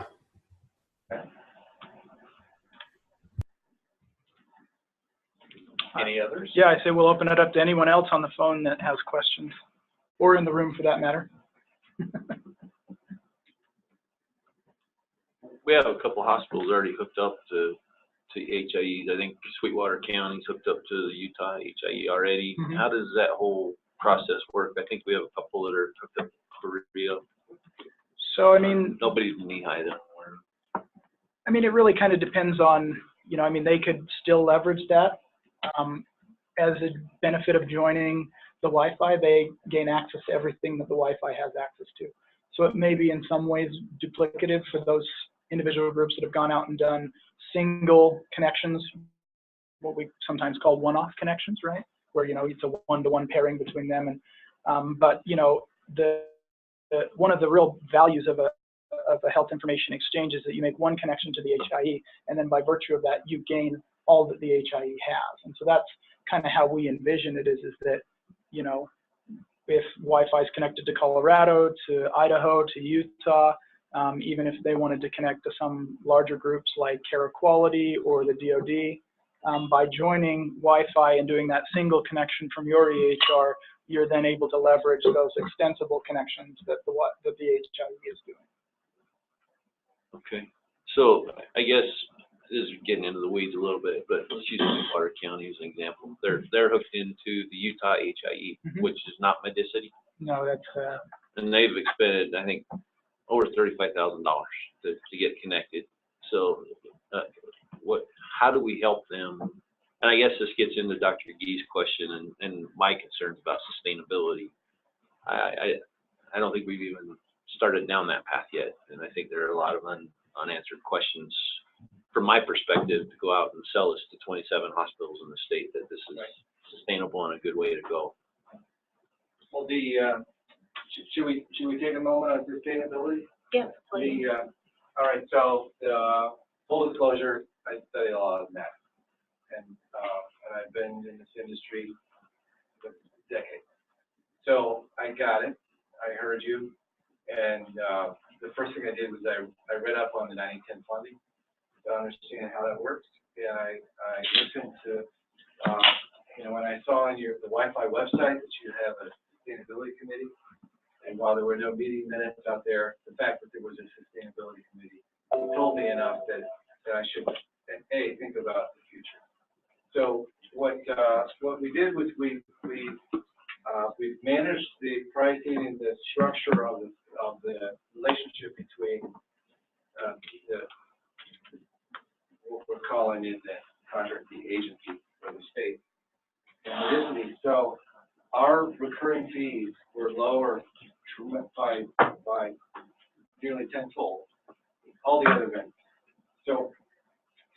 Any others? Yeah, I say we'll open it up to anyone else on the phone that has questions, or in the room for that matter. We have a couple hospitals already hooked up to HIEs. I think Sweetwater County's hooked up to the Utah HIE already. Mhm. How does that whole process work? I think we have a couple that are hooked up for Rio. So, I mean, Nobody's in Lehigh though. it really kind of depends on, they could still leverage that. As a benefit of joining the Wi-Fi, they gain access to everything that the Wi-Fi has access to. So it may be in some ways duplicative for those individual groups that have gone out and done single connections, what we sometimes call one-off connections, right? Where, it's a one-to-one pairing between them. And, but, one of the real values of a health information exchange is that you make one connection to the HIE, and then by virtue of that, you gain all that the HIE has. And so that's kind of how we envision it is that, if Wi-Fi is connected to Colorado, to Idaho, to Utah, even if they wanted to connect to some larger groups like Care Quality or the DoD, by joining Wi-Fi and doing that single connection from your EHR, you're then able to leverage those extensible connections that the HIE is doing. Okay. So I guess this is getting into the weeds a little bit, but let's use Sweetwater County as an example. They're hooked into the Utah HIE, Mhm. which is not Medicity, No, that's and they've expended, I think, over $35,000 to get connected. So, how do we help them? And I guess this gets into Dr. Gee's question and my concerns about sustainability. I don't think we've even started down that path yet, and I think there are a lot of unanswered questions from my perspective to go out and sell this to 27 hospitals in the state that this is sustainable and a good way to go. Well, should we take a moment on sustainability? Yes, please. All right. So full disclosure, I study a lot of math, and I've been in this industry for decades. So I got it. I heard you, and the first thing I did was I read up on the 90/10 funding to understand how that works, and I listened to when I saw on the Wi-Fi website that you have a sustainability committee, and while there were no meeting minutes out there, the fact that there was a sustainability committee told me enough that I should think about the future. So what we did was we managed the pricing and the structure of the relationship between what we're calling in the contract the agency or the state and Medicity. So our recurring fees were lower by nearly tenfold all the other vendors. So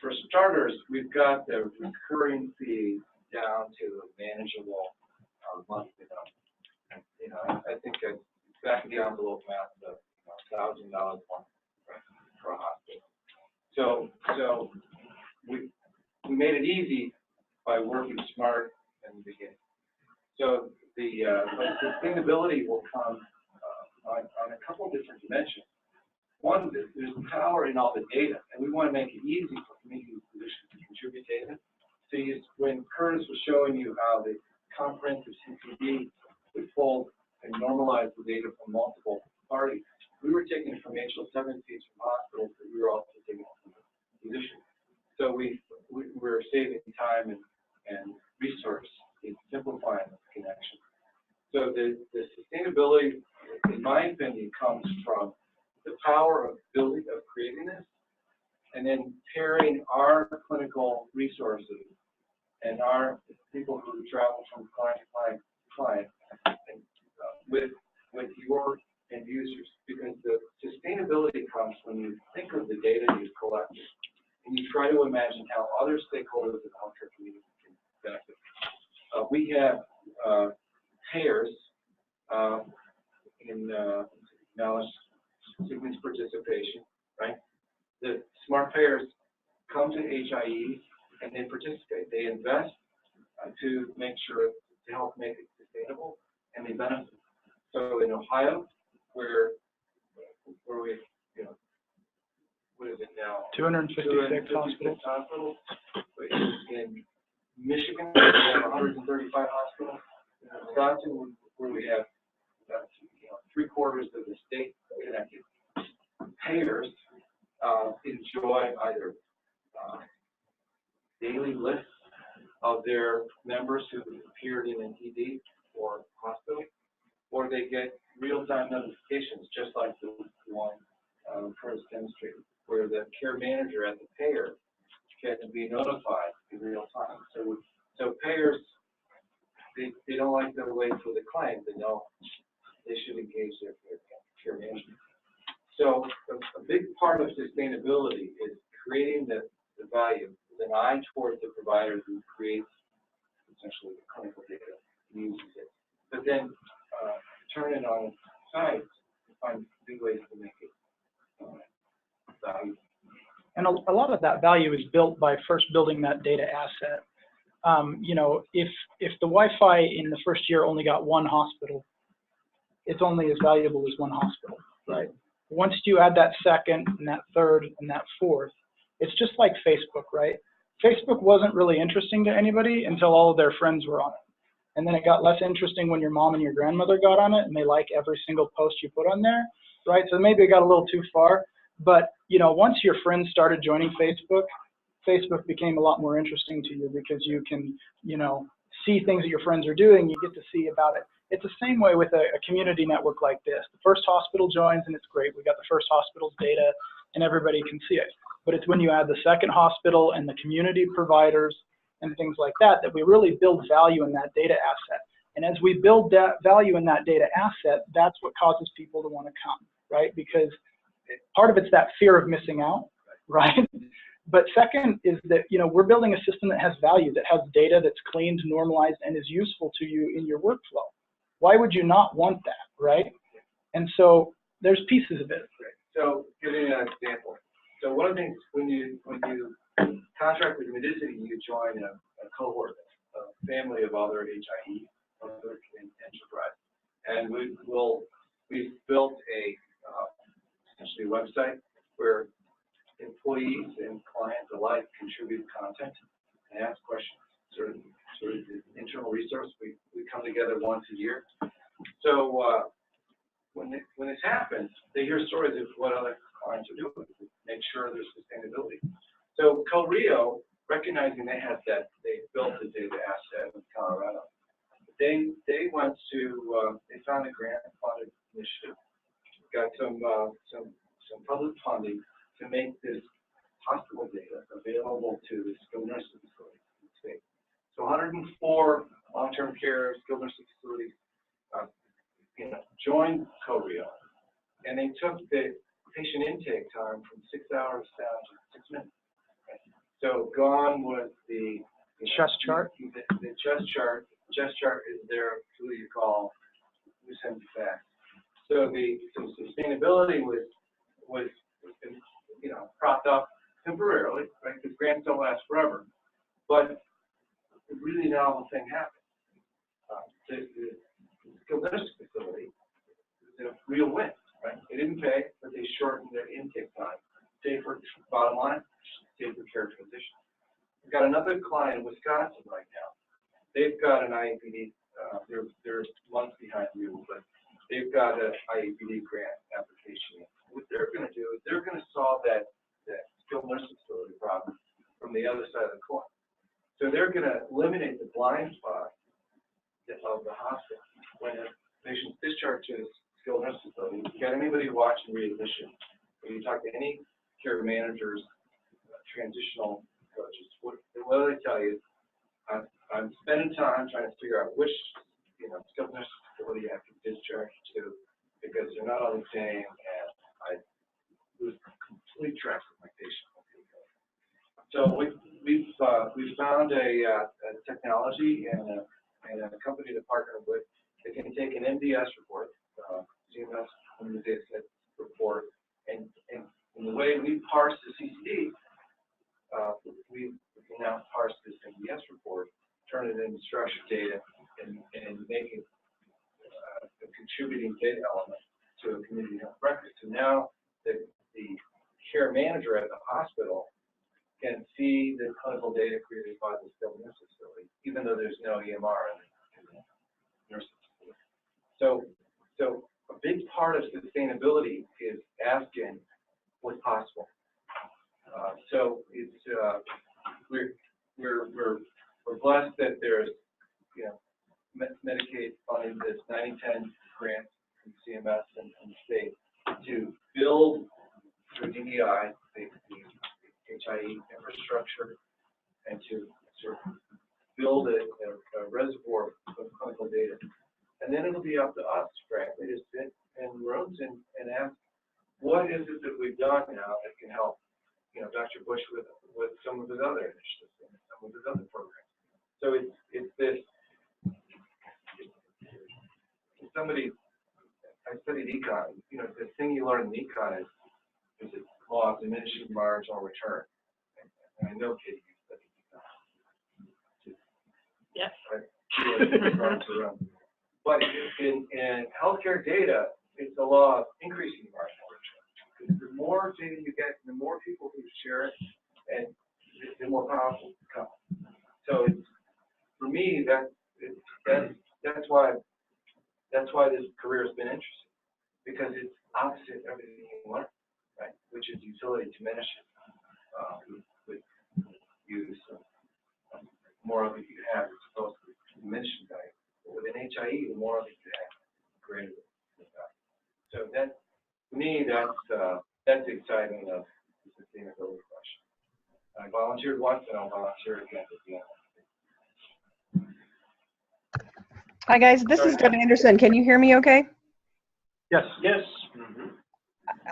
for starters, we've got the recurring fee down to a manageable monthly number. I think back of the envelope math of $1,000 a month for a hospital. So we made it easy by working smart in the beginning. So but sustainability will come on a couple different dimensions. One, there's power in all the data, and we want to make it easy for community physicians to contribute data. So when Curtis was showing you how the comprehensive CCD, we pulled and normalized the data from multiple parties. We were taking information seven feet from hospitals, but we were also taking it from physicians. So we're saving time and resource in simplifying the connection. So the sustainability, in my opinion, comes from the power of creating this, and then pairing our clinical resources and our people who travel from client to client and, with your end users, because the sustainability comes when you think of the data you've collected and you try to imagine how other stakeholders in the healthcare community can benefit. We have payers in knowledge sequence participation, right? The smart payers come to HIE and they participate. They invest to make sure to help make it sustainable, and they benefit. So in Ohio, where we, what is it now? 256 hospitals. In Michigan, we have 135 hospitals. In Wisconsin, where we have 3/4 of the state connected. Payers enjoy either daily lists of their members who appeared in an ED or hospital, or they get real-time notifications, just like the one first demonstrated, where the care manager at the payer can be notified in real time. So payers, they don't like to wait for the claim. They know they should engage their care management. So a big part of sustainability is creating the value with an eye towards the provider who creates essentially the clinical data and uses it. But then turn it on its side to find new ways to make it valuable. And a lot of that value is built by first building that data asset. If the Wi-Fi in the first year only got one hospital, it's only as valuable as one hospital, right? Once you add that second and that third and that fourth, it's just like Facebook, right? Facebook wasn't really interesting to anybody until all of their friends were on it. And then it got less interesting when your mom and your grandmother got on it and they like every single post you put on there, right? So maybe it got a little too far. But, once your friends started joining Facebook, Facebook became a lot more interesting to you because you can, see things that your friends are doing, you get to see about it. It's the same way with a community network like this. The first hospital joins and it's great. We got the first hospital's data and everybody can see it. But it's when you add the second hospital and the community providers and things like that, that we really build value in that data asset. And as we build that value in that data asset, that's what causes people to want to come, right? Because part of it's that fear of missing out, right? But second is that, we're building a system that has value, that has data that's cleaned, normalized, and is useful to you in your workflow. Why would you not want that, right? And so there's pieces of it. So giving an example. So one of the things, when you contract with Medicity, you join a cohort, a family of other HIE, other enterprise. And we've built essentially a website where employees and clients alike contribute content and ask questions, sort of the internal resource. We come together once a year. So when this happens, they hear stories of what other clients are doing to make sure there's sustainability. So Co-Rio, recognizing they built the data asset in Colorado, they went to they found a grant-funded initiative, got some public funding to make this hospital data available to the skilled nursing facilities in the state. So 104 long-term care skilled nursing facilities joined Co-Rio, and they took the patient intake time from 6 hours down to 6 minutes. So gone was the chest chart. The chest chart. Chest chart is their who you call loose ends of facts. So the sustainability was propped up temporarily, right? Because grants don't last forever. But a really novel thing happened. The skilled nursing facility was a real win, right? They didn't pay, but they shortened their intake time. Safer, bottom line, safer care transition. We've got another client in Wisconsin right now they've got an IAPD, they're months behind you, but they've got an IAPD grant application. What they're gonna do is they're gonna solve that skilled nursing facility problem from the other side of the coin. So they're gonna eliminate the blind spot of the hospital. When a patient's discharged to a skilled nursing facility, you got anybody watching readmission, when you talk to any care managers, transitional coaches, what do they tell you? I'm spending time trying to figure out which, skilled nursing facility I can discharge to, because they're not all the same, and I lose complete track of my patient. So we've found a technology and a company to partner with that can take an MDS report, CMS data set report, and the way we parse the CCD, we can now parse this MDS report, turn it into structured data, and make it a contributing data element to a community health record. So now the care manager at the hospital can see the clinical data created by the skilled nursing facility, even though there's no EMR in the nursing facility. So a big part of sustainability is asking what's possible. So it's we're blessed that there's Medicaid funding this 90/10 grant from CMS and the state to build through DEI the HIE infrastructure and to sort of build a reservoir of clinical data. And then it'll be up to us, frankly, to sit in rooms and ask, what is it that we've done now that can help, Dr. Bush with some of his other initiatives and some of his other programs. So it's this, somebody, I studied econ, the thing you learn in econ is the law of diminishing marginal return. And I know, Katie, you studied econ. Yes. Right? But in healthcare data, it's the law of increasing marginal return. The more data you get, the more people who share it, and the more powerful it becomes. So it's, for me, that's why this career has been interesting, because it's opposite everything you learn, right? Which is utility diminishes with use. The more of it you have, it's supposed to diminishing value. But with an HIE, the more of it you have, the greater the value. So that, to me, that's the excitement of the sustainability question. I volunteered once, and I'll volunteer again at the end. Hi, guys. This is Deb Anderson. Can you hear me okay? Yes. Yes.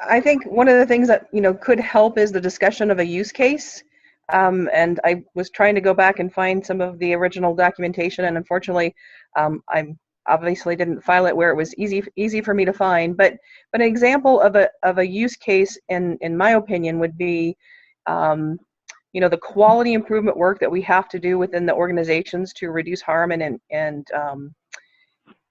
I think one of the things that, could help is the discussion of a use case. And I was trying to go back and find some of the original documentation, and unfortunately, I obviously didn't file it where it was easy for me to find. But an example of a use case, in my opinion, would be, the quality improvement work that we have to do within the organizations to reduce harm and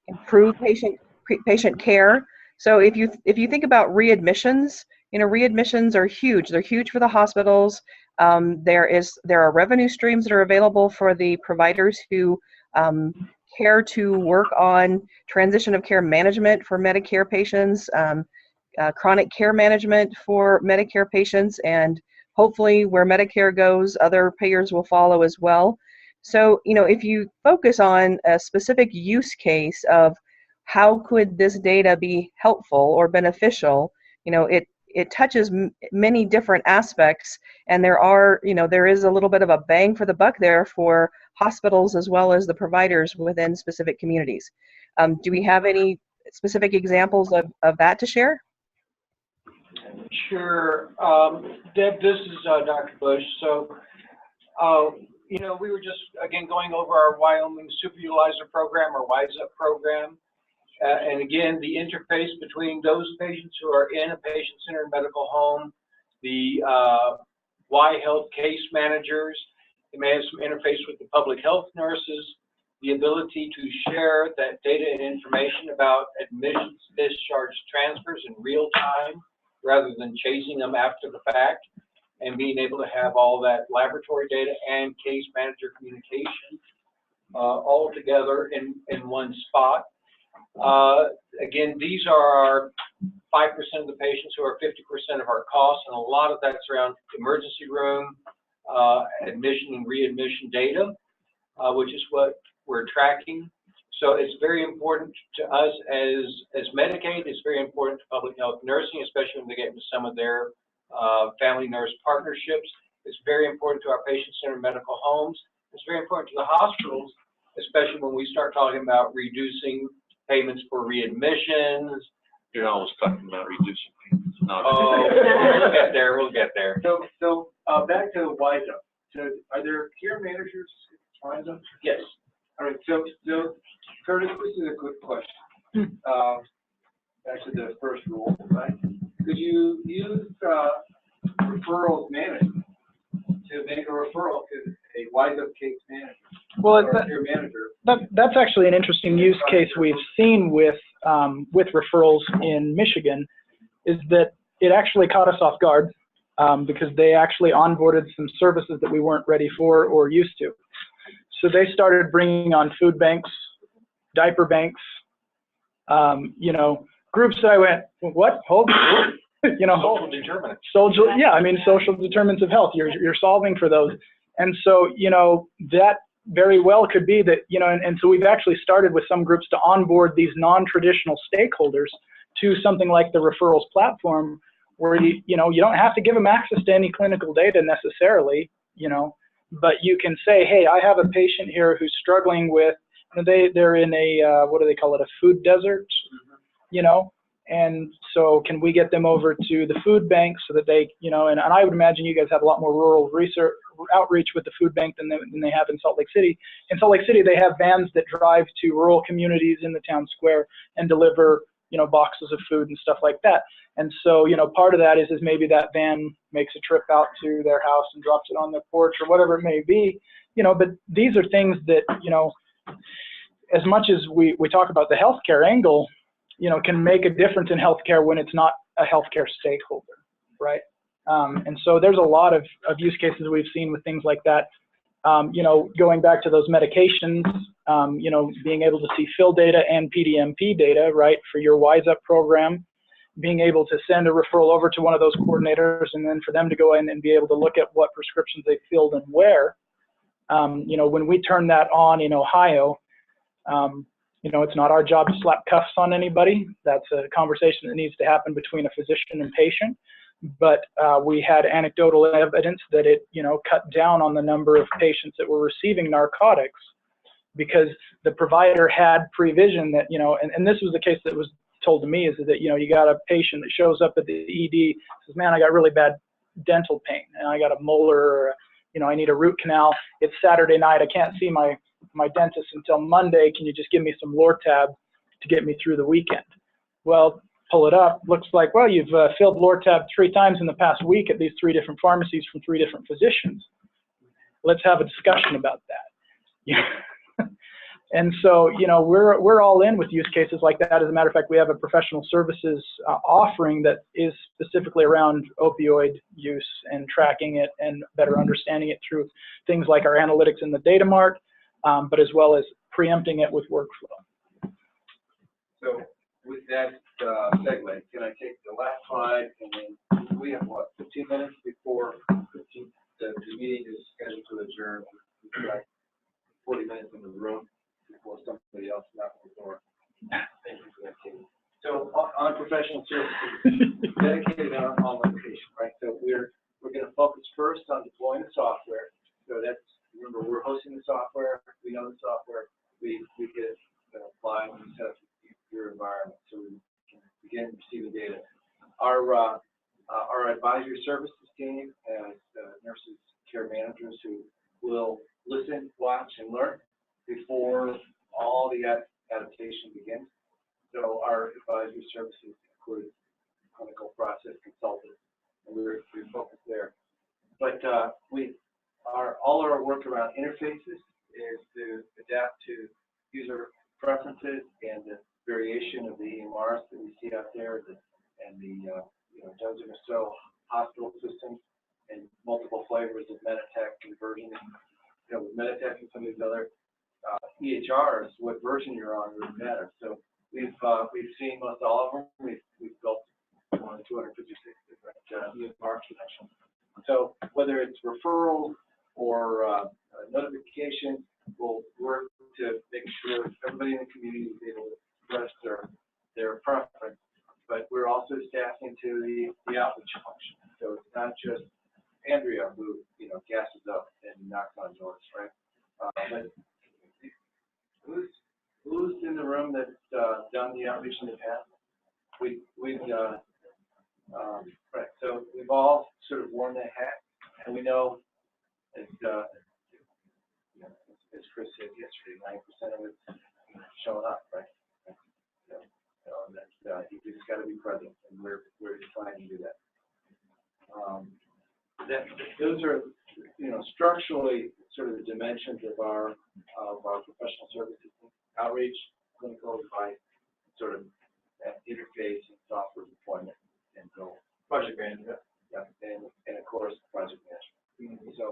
improve patient care. So if you think about readmissions, readmissions are huge. They're huge for the hospitals. There are revenue streams that are available for the providers who care to work on transition of care management for Medicare patients, chronic care management for Medicare patients, and hopefully where Medicare goes, other payers will follow as well. So, if you focus on a specific use case of how could this data be helpful or beneficial, it touches many different aspects, and there is a little bit of a bang for the buck there for hospitals as well as the providers within specific communities. Do we have any specific examples of that to share? Sure. Deb, this is Dr. Bush. So, we were just, again, going over our Wyoming Superutilizer Program, or WISUP program. And again, the interface between those patients who are in a patient-centered medical home, the Y Health case managers, they may have some interface with the public health nurses, the ability to share that data and information about admissions, discharge, transfers in real time, rather than chasing them after the fact, and being able to have all that laboratory data and case manager communication all together in one spot. Again, these are our 5% of the patients who are 50% of our costs, and a lot of that's around emergency room, admission and readmission data, which is what we're tracking. So it's very important to us as Medicaid. It's very important to public health nursing, especially when they get into some of their family nurse partnerships. It's very important to our patient-centered medical homes. It's very important to the hospitals, especially when we start talking about reducing payments for readmissions. You're always talking about reducing payments. Oh, we'll get there. We'll get there. So back to WISA. So are there care managers at WISA? Yes. All right, so Curtis, this is a good question. Actually, the first rule, right? Could you use referrals management to make a referral to a WISA case manager? Well, or care manager? that's actually an interesting use case we've seen with referrals in Michigan, is that it actually caught us off guard because they actually onboarded some services that we weren't ready for or used to. So they started bringing on food banks, diaper banks, you know, groups that I went, what? Hold, you know, Social determinants. social, yeah, I mean, social determinants of health. You're solving for those, and so you know that very well could be that, you know, and so we've actually started with some groups to onboard these non-traditional stakeholders to something like the referrals platform, where you know, you don't have to give them access to any clinical data necessarily, you know, but you can say, hey, I have a patient here who's struggling with, they're in a, what do they call it, a food desert, you know, and so can we get them over to the food bank so that they, you know, and I would imagine you guys have a lot more rural research outreach with the food bank than they have in Salt Lake City. In Salt Lake City, they have vans that drive to rural communities in the town square and deliver, you know, boxes of food and stuff like that. And so, you know, part of that is maybe that van makes a trip out to their house and drops it on their porch or whatever it may be, you know, but these are things that, you know, as much as we talk about the healthcare angle, you know, can make a difference in healthcare when it's not a healthcare stakeholder, right? And so there's a lot of use cases we've seen with things like that. You know, going back to those medications, you know, being able to see fill data and PDMP data, right, for your WISE-UP program, being able to send a referral over to one of those coordinators and then for them to go in and be able to look at what prescriptions they filled and where. You know, when we turn that on in Ohio, you know, it's not our job to slap cuffs on anybody. That's a conversation that needs to happen between a physician and patient. But we had anecdotal evidence that it, you know, cut down on the number of patients that were receiving narcotics because the provider had prevision that, you know, and this was the case that was told to me, is that, you know, you got a patient that shows up at the ED, says, man, I got really bad dental pain and I got a molar, or, you know, I need a root canal. It's Saturday night. I can't see my dentist until Monday. Can you just give me some Lortab to get me through the weekend? Well, pull it up. Looks like, well, you've filled Lortab 3 times in the past week at these 3 different pharmacies from 3 different physicians. Let's have a discussion about that. And so, you know, we're all in with use cases like that. As a matter of fact, we have a professional services offering that is specifically around opioid use and tracking it and better understanding it through things like our analytics in the data mart, but as well as preempting it with workflow. So with that segue, can I take the last slide, and then we have, what, 15 minutes before the meeting is scheduled to adjourn. We've got 40 minutes in the room before somebody else knocks on the door. Thank you for that, Katie. So on professional services, dedicated on location, right? So we're going to focus first on deploying the software. So that's, remember, we're hosting the software. We know the software. We get it applied and set up your environment so we can begin receiving data. Our advisory services team has nurses, care managers who will listen, watch, and learn before all the adaptation begins. So our advisory services include clinical process consultants, and we're focused there. But all our work around interfaces is to adapt to user preferences and the variation of the EMRs that we see out there, and the dozen or so hospital systems and multiple flavors of Meditech conversion. You know, with Meditech and some of these other EHRs, what version you're on really matters. So we've seen most all of them. We've built more than 256 different EHR connections. So whether it's referral or notification, we'll work to make sure everybody in the community is able to express their preference. But we're also staffing to the outreach function. So it's not just Andrea who, gasses up and knocks on doors, right? But who's in the room that's done the outreach in the past? Right. So we've all sort of worn that hat, and we know that, as Chris said yesterday, 90% of it's showing up, right? So you just got to be present, and we're trying to do that. Those are, structurally sort of the dimensions of our professional services outreach, clinical advice, sort of that interface and software deployment, and so project management, and of course project management. So,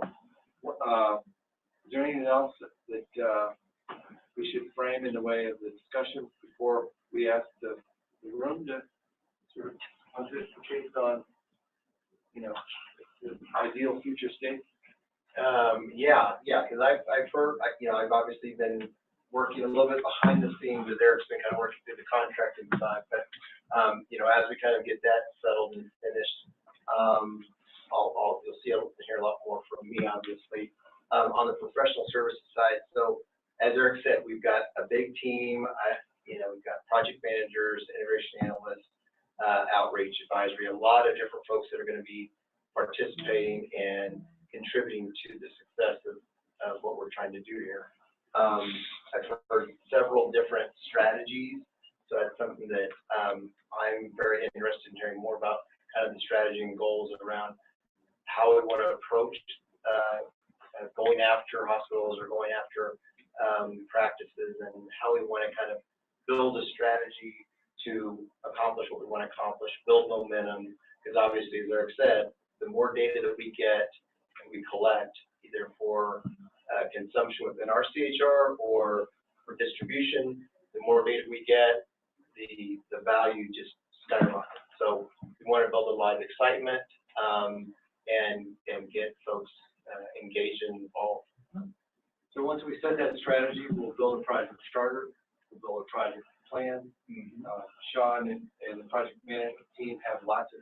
is there anything else that we should frame in the way of the discussion before we ask the room to sort of pontificate on, the ideal future state? Because I've heard, I've obviously been working a little bit behind the scenes, as Eric's been kind of working through the contracting side, but, as we kind of get that settled and finished, you'll see and hear a lot more from me, obviously, on the professional services side. So, as Eric said, we've got a big team. We've got project managers, integration analysts, outreach, advisory, a lot of different folks that are going to be participating and contributing to the success of what we're trying to do here. I've heard several different strategies, so that's something that I'm very interested in hearing more about, kind of the strategy and goals around how we want to approach going after hospitals or going after practices, and how we want to kind of build a strategy to accomplish what we want to accomplish, build momentum, because obviously, as Eric said, the more data that we get and we collect, either for consumption within our CHR or for distribution, the more data we get, the value just skyrockets. So we want to build a lot of excitement and get folks engaged and involved. So once we set that strategy, we'll build a project starter, we'll build a project plan. Sean and the project management team have lots of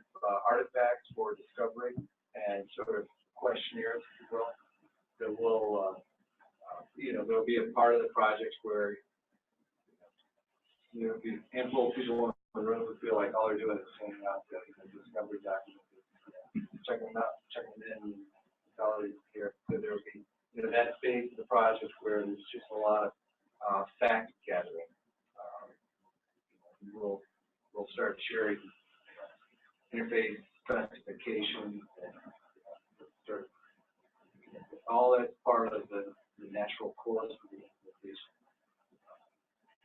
artifacts for discovery and sort of questionnaires, if you will, that will, there'll be a part of the project where, be a handful of people in the room who feel like all they're doing is sending out the discovery documents, checking them out, checking them in, consolidating here. So there'll be, that phase of the project where there's just a lot of fact gathering. We'll start sharing interface specifications and start all that's part of the natural course of the implementation,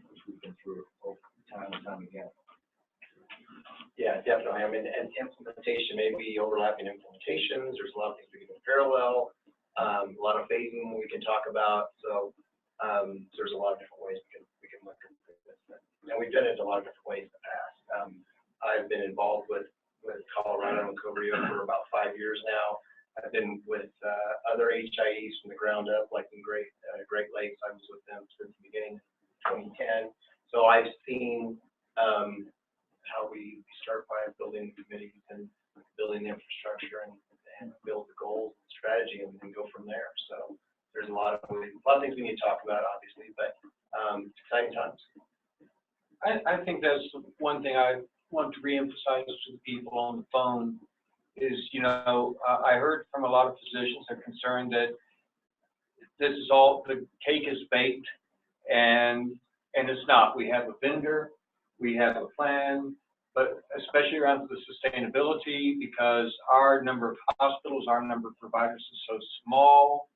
which we've been through over time and time again. Yeah, definitely. I mean, and implementation, maybe overlapping implementations. There's a lot of things we can do in parallel. A lot of phasing we can talk about. So there's a lot of different ways we can look at this. And we've done it in a lot of different ways in the past. I've been involved with Colorado and Cobrio for about 5 years now. I've been with other HIEs from the ground up, like in Great Lakes. I was with them since the beginning, 2010. So I've seen how we start by building the committees and building the infrastructure and build the goals and strategy, and then go from there. So there's a lot of things we need to talk about, obviously, but exciting times. I think that's one thing I want to reemphasize to the people on the phone is, I heard from a lot of physicians are concerned that this is all, the cake is baked, and it's not. We have a vendor, we have a plan, but especially around the sustainability, because our number of hospitals, our number of providers is so small,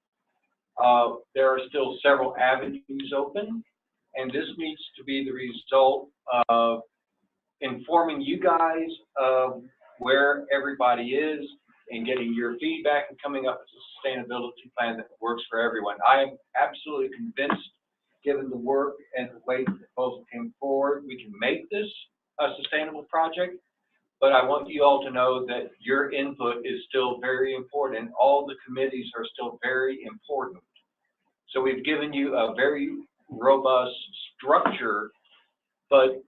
there are still several avenues open. And this needs to be the result of informing you guys of where everybody is and getting your feedback and coming up with a sustainability plan that works for everyone. I am absolutely convinced given the work and the way the proposal came forward, we can make this a sustainable project. But I want you all to know that your input is still very important. All the committees are still very important. So we've given you a very robust structure, but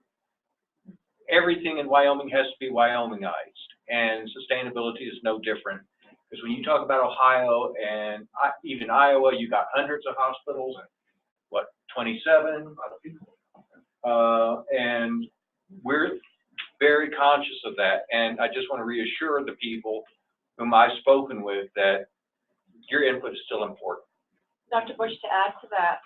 everything in Wyoming has to be Wyomingized, and sustainability is no different. Because when you talk about Ohio and even Iowa, you got hundreds of hospitals, 27? And we're very conscious of that. And I just want to reassure the people whom I've spoken with that your input is still important. Dr. Bush, to add to that,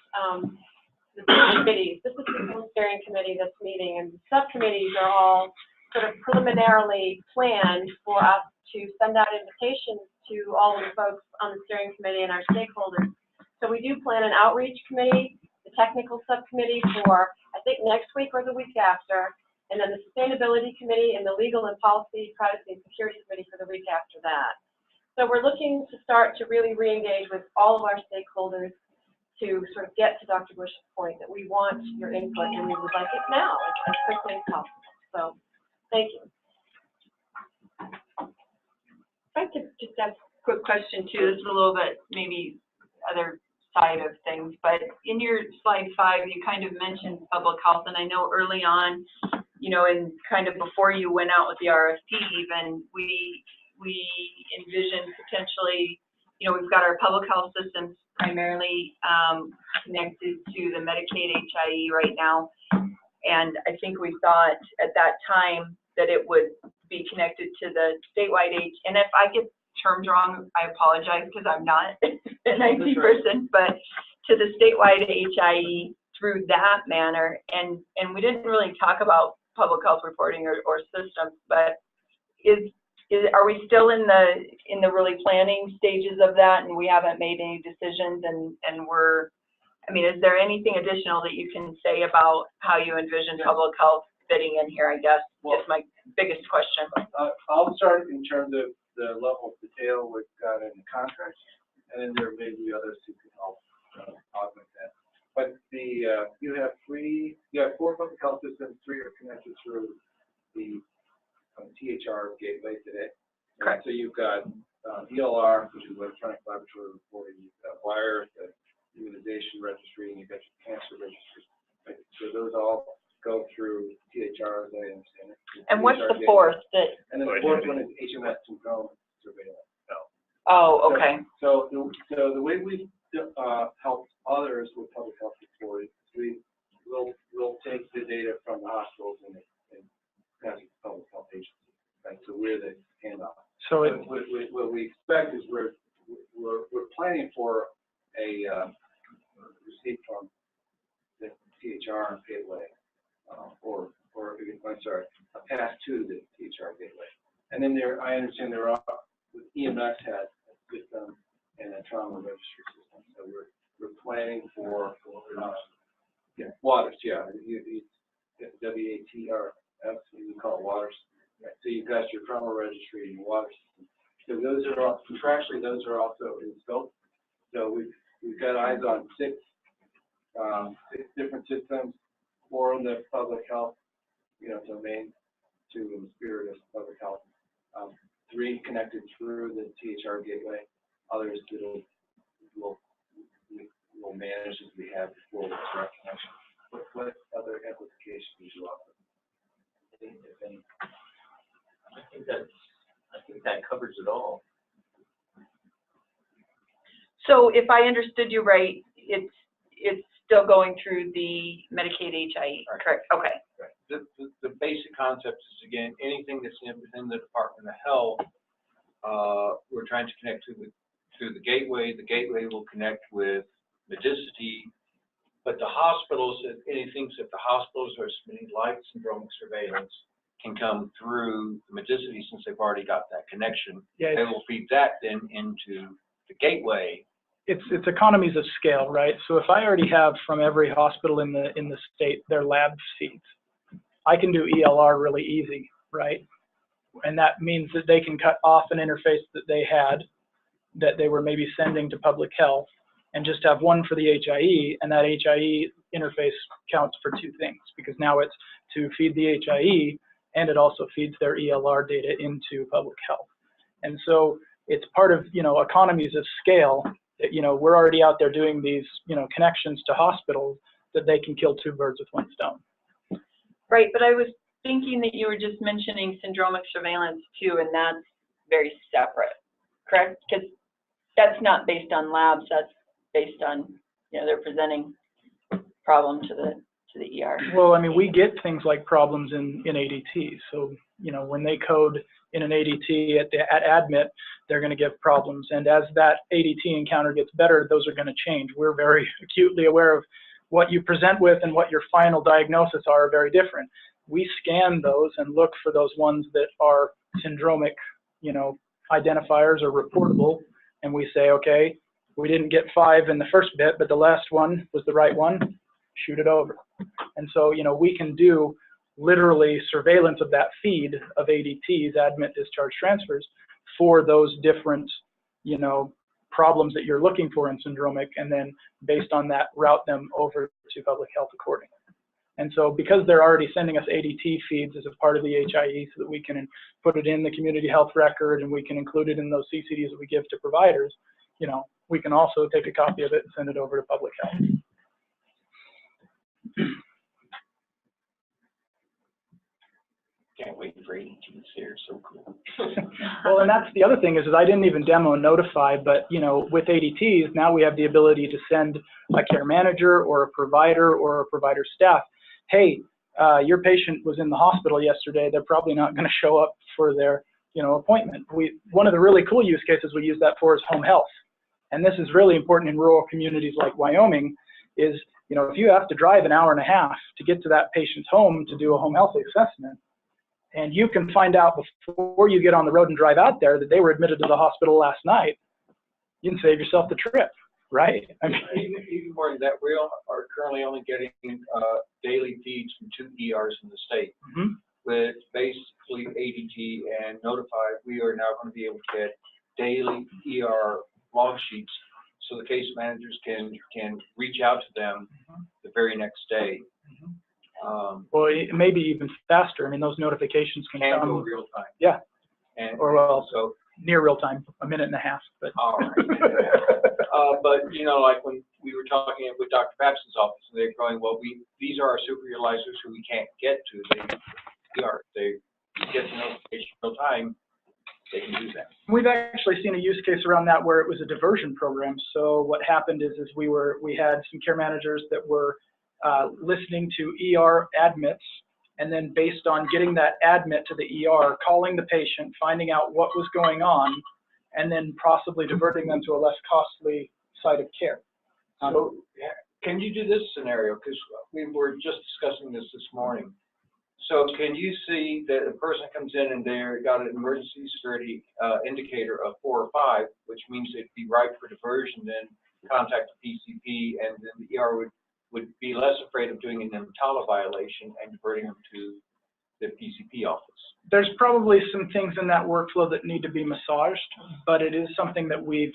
the two committees, this is the steering committee that's meeting, and the subcommittees are all sort of preliminarily planned for us to send out invitations to all of the folks on the steering committee and our stakeholders. So we do plan an outreach committee, the technical subcommittee for, I think, next week or the week after, and then the sustainability committee and the legal and policy, privacy and security committee for the week after that. So we're looking to start to really re-engage with all of our stakeholders to sort of get to Dr. Bush's point that we want your input and we would like it now as quickly as possible. So thank you. If I could just ask a quick question too, this is a little bit maybe other side of things, but in your slide 5, you kind of mentioned public health, and I know early on, you know, and kind of before you went out with the RFP even, we envisioned potentially, you know, we've got our public health systems primarily connected to the Medicaid HIE right now, and I think we thought at that time that it would be connected to the statewide and if I get terms wrong, I apologize because I'm not an IT person, but to the statewide HIE through that manner, and we didn't really talk about public health reporting or systems, but are we still in the really planning stages of that, and we haven't made any decisions, and we're, I mean, is there anything additional that you can say about how you envision public health fitting in here, I guess, is my biggest question. I'll start in terms of the level of detail we've got in the contract, and then there may be others who can help augment that. But you have 4 public health systems, 3 are connected through the THR gateway today. Correct. So you've got ELR, which is electronic laboratory reporting. You've got WIRE, the immunization registry, and you've got your cancer registry. Right? So those all go through THR, as I understand it. And what's the fourth? And then the fourth one is HMS syndrome surveillance. Oh, okay. So the way we've helped others with public health reporting, we'll take the data from the hospitals and pass it to public health agencies. Right? So we're the handoff. So what we expect is we're planning for a receipt from the THR gateway, or I'm sorry, a pass to the THR gateway. And then I understand there are, EMS has a system and a trauma registry system. So we're planning for waters, WATRS, you call it waters. Right. So you've got your trauma registry and your water system. So those are all, contractually, those are also in scope. So we've got eyes on 6 different systems, 4 in the public health, domain, 2 in the spirit of public health, 3 connected through the THR gateway, others that we'll manage as we have before the direct connection. What other applications do you offer? If any? I think that covers it all. So if I understood you right, it's still going through the Medicaid HIE, correct? Okay. Right. The basic concept is, again, anything that's within the Department of Health, we're trying to connect to the gateway. The gateway will connect with Medicity, but the hospitals, anything that the hospitals are submitting, like syndromic surveillance, can come through the Medicity since they've already got that connection. Yeah, They will feed that then into the gateway. it's economies of scale, right? So if I already have from every hospital in the state their lab feeds, I can do ELR really easy, right? And that means that they can cut off an interface that they had that they were maybe sending to public health, and just have one for the HIE, and that HIE interface counts for two things, because now it's to feed the HIE, and it also feeds their ELR data into public health. And so it's part of, economies of scale that, we're already out there doing these, connections to hospitals that they can kill two birds with one stone. Right, but I was thinking that you were just mentioning syndromic surveillance too, and that's very separate, correct? Because that's not based on labs, that's based on, they're presenting problem to the ER. Well, I mean, we get things like problems in ADT. So, when they code in an ADT at admit, they're going to give problems. And as that ADT encounter gets better, those are going to change. We're very acutely aware of what you present with and what your final diagnosis are very different. We scan those and look for those ones that are syndromic, identifiers or reportable. And we say, okay, we didn't get 5 in the first bit, but the last one was the right one, shoot it over. And so, we can do literally surveillance of that feed of ADTs, admit, discharge, transfers, for those different, problems that you're looking for in syndromic, and then based on that, route them over to public health accordingly. And so because they're already sending us ADT feeds as a part of the HIE so that we can put it in the community health record and we can include it in those CCDs that we give to providers, we can also take a copy of it and send it over to public health. Can't wait for ADTs here, so cool. Well, and that's the other thing is I didn't even demo Notify, but with ADTs, now we have the ability to send a care manager or a provider staff, hey, your patient was in the hospital yesterday, they're probably not going to show up for their appointment. One of the really cool use cases we use that for is home health. And this is really important in rural communities like Wyoming is, if you have to drive an hour and a half to get to that patient's home to do a home health assessment, and you can find out before you get on the road and drive out there that they were admitted to the hospital last night, you can save yourself the trip, right? I mean, even more than that, we are currently only getting daily feeds from 2 ERs in the state. Mm-hmm. With basically ADT and Notify, we are now going to be able to get daily ER log sheets so the case managers can reach out to them the very next day. Well, it may be even faster. I mean, those notifications can come go real time. Yeah. And so near real time, a minute and a half. But all right. But like when we were talking with Dr. Babson's office, and they're going, well, these are our superutilizers who we can't get to. They get the notification real time. They can do that. We've actually seen a use case around that where it was a diversion program. So what happened is we had some care managers that were listening to ER admits, and then based on getting that admit to the ER, calling the patient, finding out what was going on, and then possibly diverting them to a less costly site of care. So can you do this scenario? Because we were just discussing this morning. So can you see that a person comes in and they've got an emergency severity indicator of 4 or 5, which means it'd be ripe for diversion, then contact the PCP, and then the ER would be less afraid of doing an EMTALA violation and diverting them to the PCP office. There's probably some things in that workflow that need to be massaged, but it is something that we've,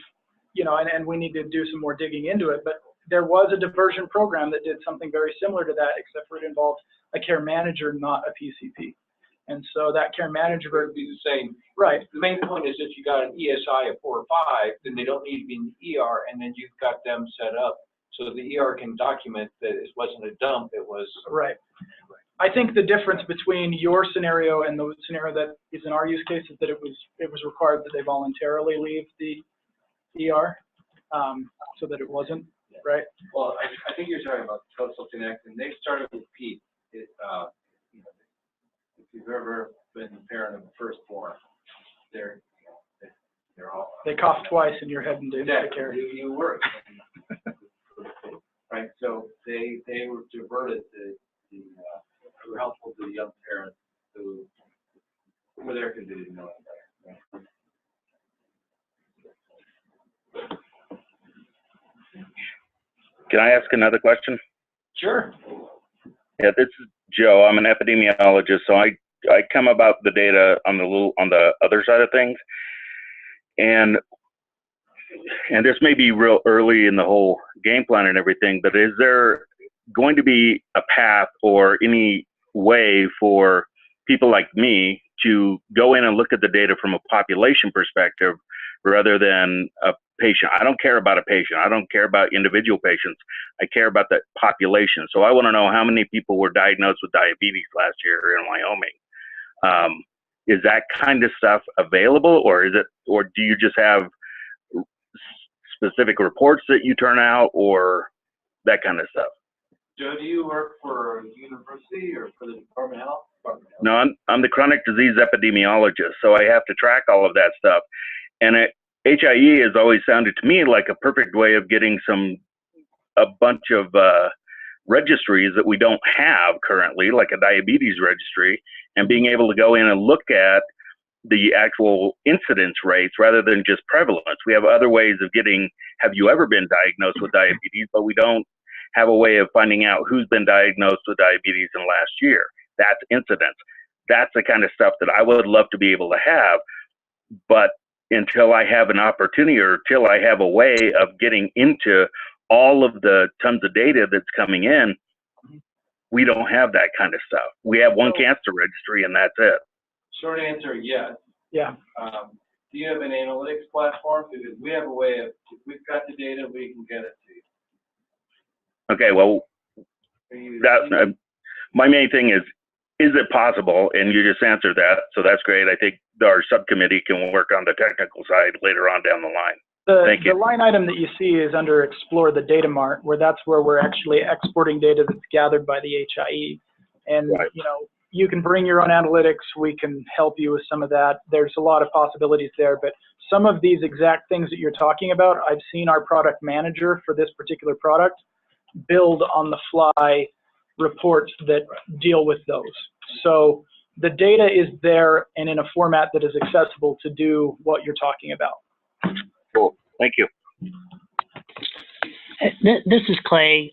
and we need to do some more digging into it. But there was a diversion program that did something very similar to that, except for it involved a care manager, not a PCP. And so that care manager would be the same. Right. The main point is if you got an ESI of 4 or 5, then they don't need to be in the ER, and then you've got them set up so the ER can document that it wasn't a dump, it was. Right. I think the difference between your scenario and the scenario that is in our use case is that it was required that they voluntarily leave the ER, so that it wasn't, right? Well, I think you're talking about Coastal Connect, and they started with Pete. If you've ever been the parent of a firstborn, they're all. They cough twice and you're heading to care. You work. Right, so they were diverted were helpful to the young parents who were there because they didn't know it better. Right? Can I ask another question? Sure. Yeah, this is Joe. I'm an epidemiologist, so I come about the data on the other side of things. And and this may be real early in the whole game plan and everything, but is there going to be a path or any way for people like me to go in and look at the data from a population perspective rather than a patient? I don't care about a patient. I don't care about individual patients. I care about the population. So I want to know how many people were diagnosed with diabetes last year in Wyoming. Is that kind of stuff available, or do you just have specific reports that you turn out, or that kind of stuff? Joe, do you work for a university or for the Department of Health? No, I'm the chronic disease epidemiologist, so I have to track all of that stuff. And HIE has always sounded to me like a perfect way of getting a bunch of registries that we don't have currently, like a diabetes registry, and being able to go in and look at the actual incidence rates rather than just prevalence. We have other ways of getting, have you ever been diagnosed with diabetes, but we don't have a way of finding out who's been diagnosed with diabetes in the last year. That's incidence. That's the kind of stuff that I would love to be able to have, but until I have an opportunity or till I have a way of getting into all of the tons of data that's coming in, we don't have that kind of stuff. We have one cancer registry and that's it. Short answer, yes. Yeah. Do you have an analytics platform? Because we have a way of, if we've got the data, we can get it to you. Okay, well, my main thing is it possible? And you just answered that, so that's great. I think our subcommittee can work on the technical side later on down the line. Thank you. The line item that you see is under Explore the Data Mart, where that's where we're actually exporting data that's gathered by the HIE. And, right. you know, you can bring your own analytics. We can help you with some of that. There's a lot of possibilities there, but some of these exact things that you're talking about, I've seen our product manager for this particular product build on the fly reports that deal with those. So the data is there and in a format that is accessible to do what you're talking about. Cool. Thank you. This is Clay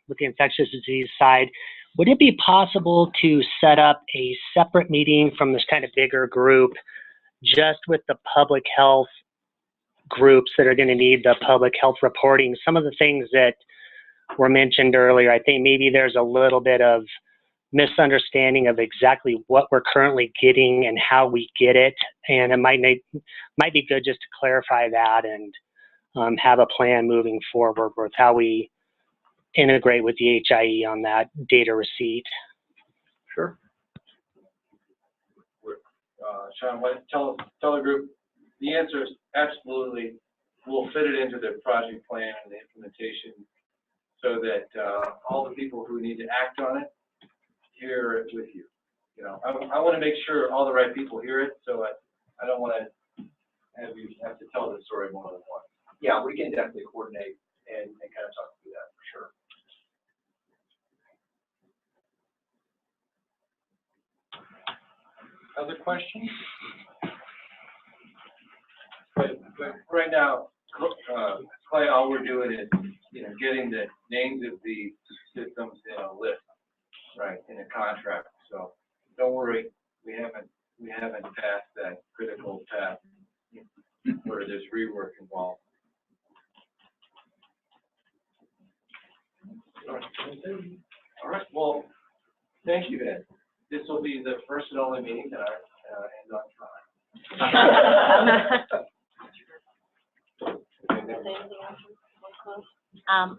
with the infectious disease side. Would it be possible to set up a separate meeting from this kind of bigger group just with the public health groups that are going to need the public health reporting? Some of the things that were mentioned earlier, I think maybe there's a little bit of misunderstanding of exactly what we're currently getting and how we get it, and it might be good just to clarify that and have a plan moving forward with how we integrate with the HIE on that data receipt. Sure. Sean, tell the group, the answer is absolutely. We'll fit it into the project plan and the implementation so that all the people who need to act on it hear it with you. You know, I want to make sure all the right people hear it, so I don't want to have you have to tell the story more than once. Yeah, we can definitely coordinate and kind of talk through that for sure. Other questions? But right now, Clay, all we're doing is, you know, getting the names of the systems in a list, right, in a contract. So don't worry, we haven't passed that critical path where there's rework involved. All right. Well, thank you, Ed. This will be the first and only meeting that I end on time.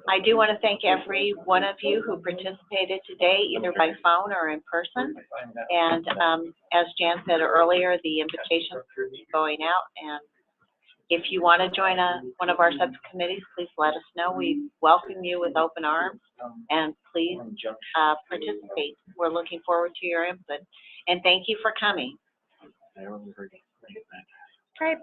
I do want to thank every one of you who participated today, either by phone or in person. And as Jan said earlier, the invitation is going out. And if you want to join one of our subcommittees, please let us know. We welcome you with open arms. And please participate. We're looking forward to your input. And thank you for coming. I only heard Great.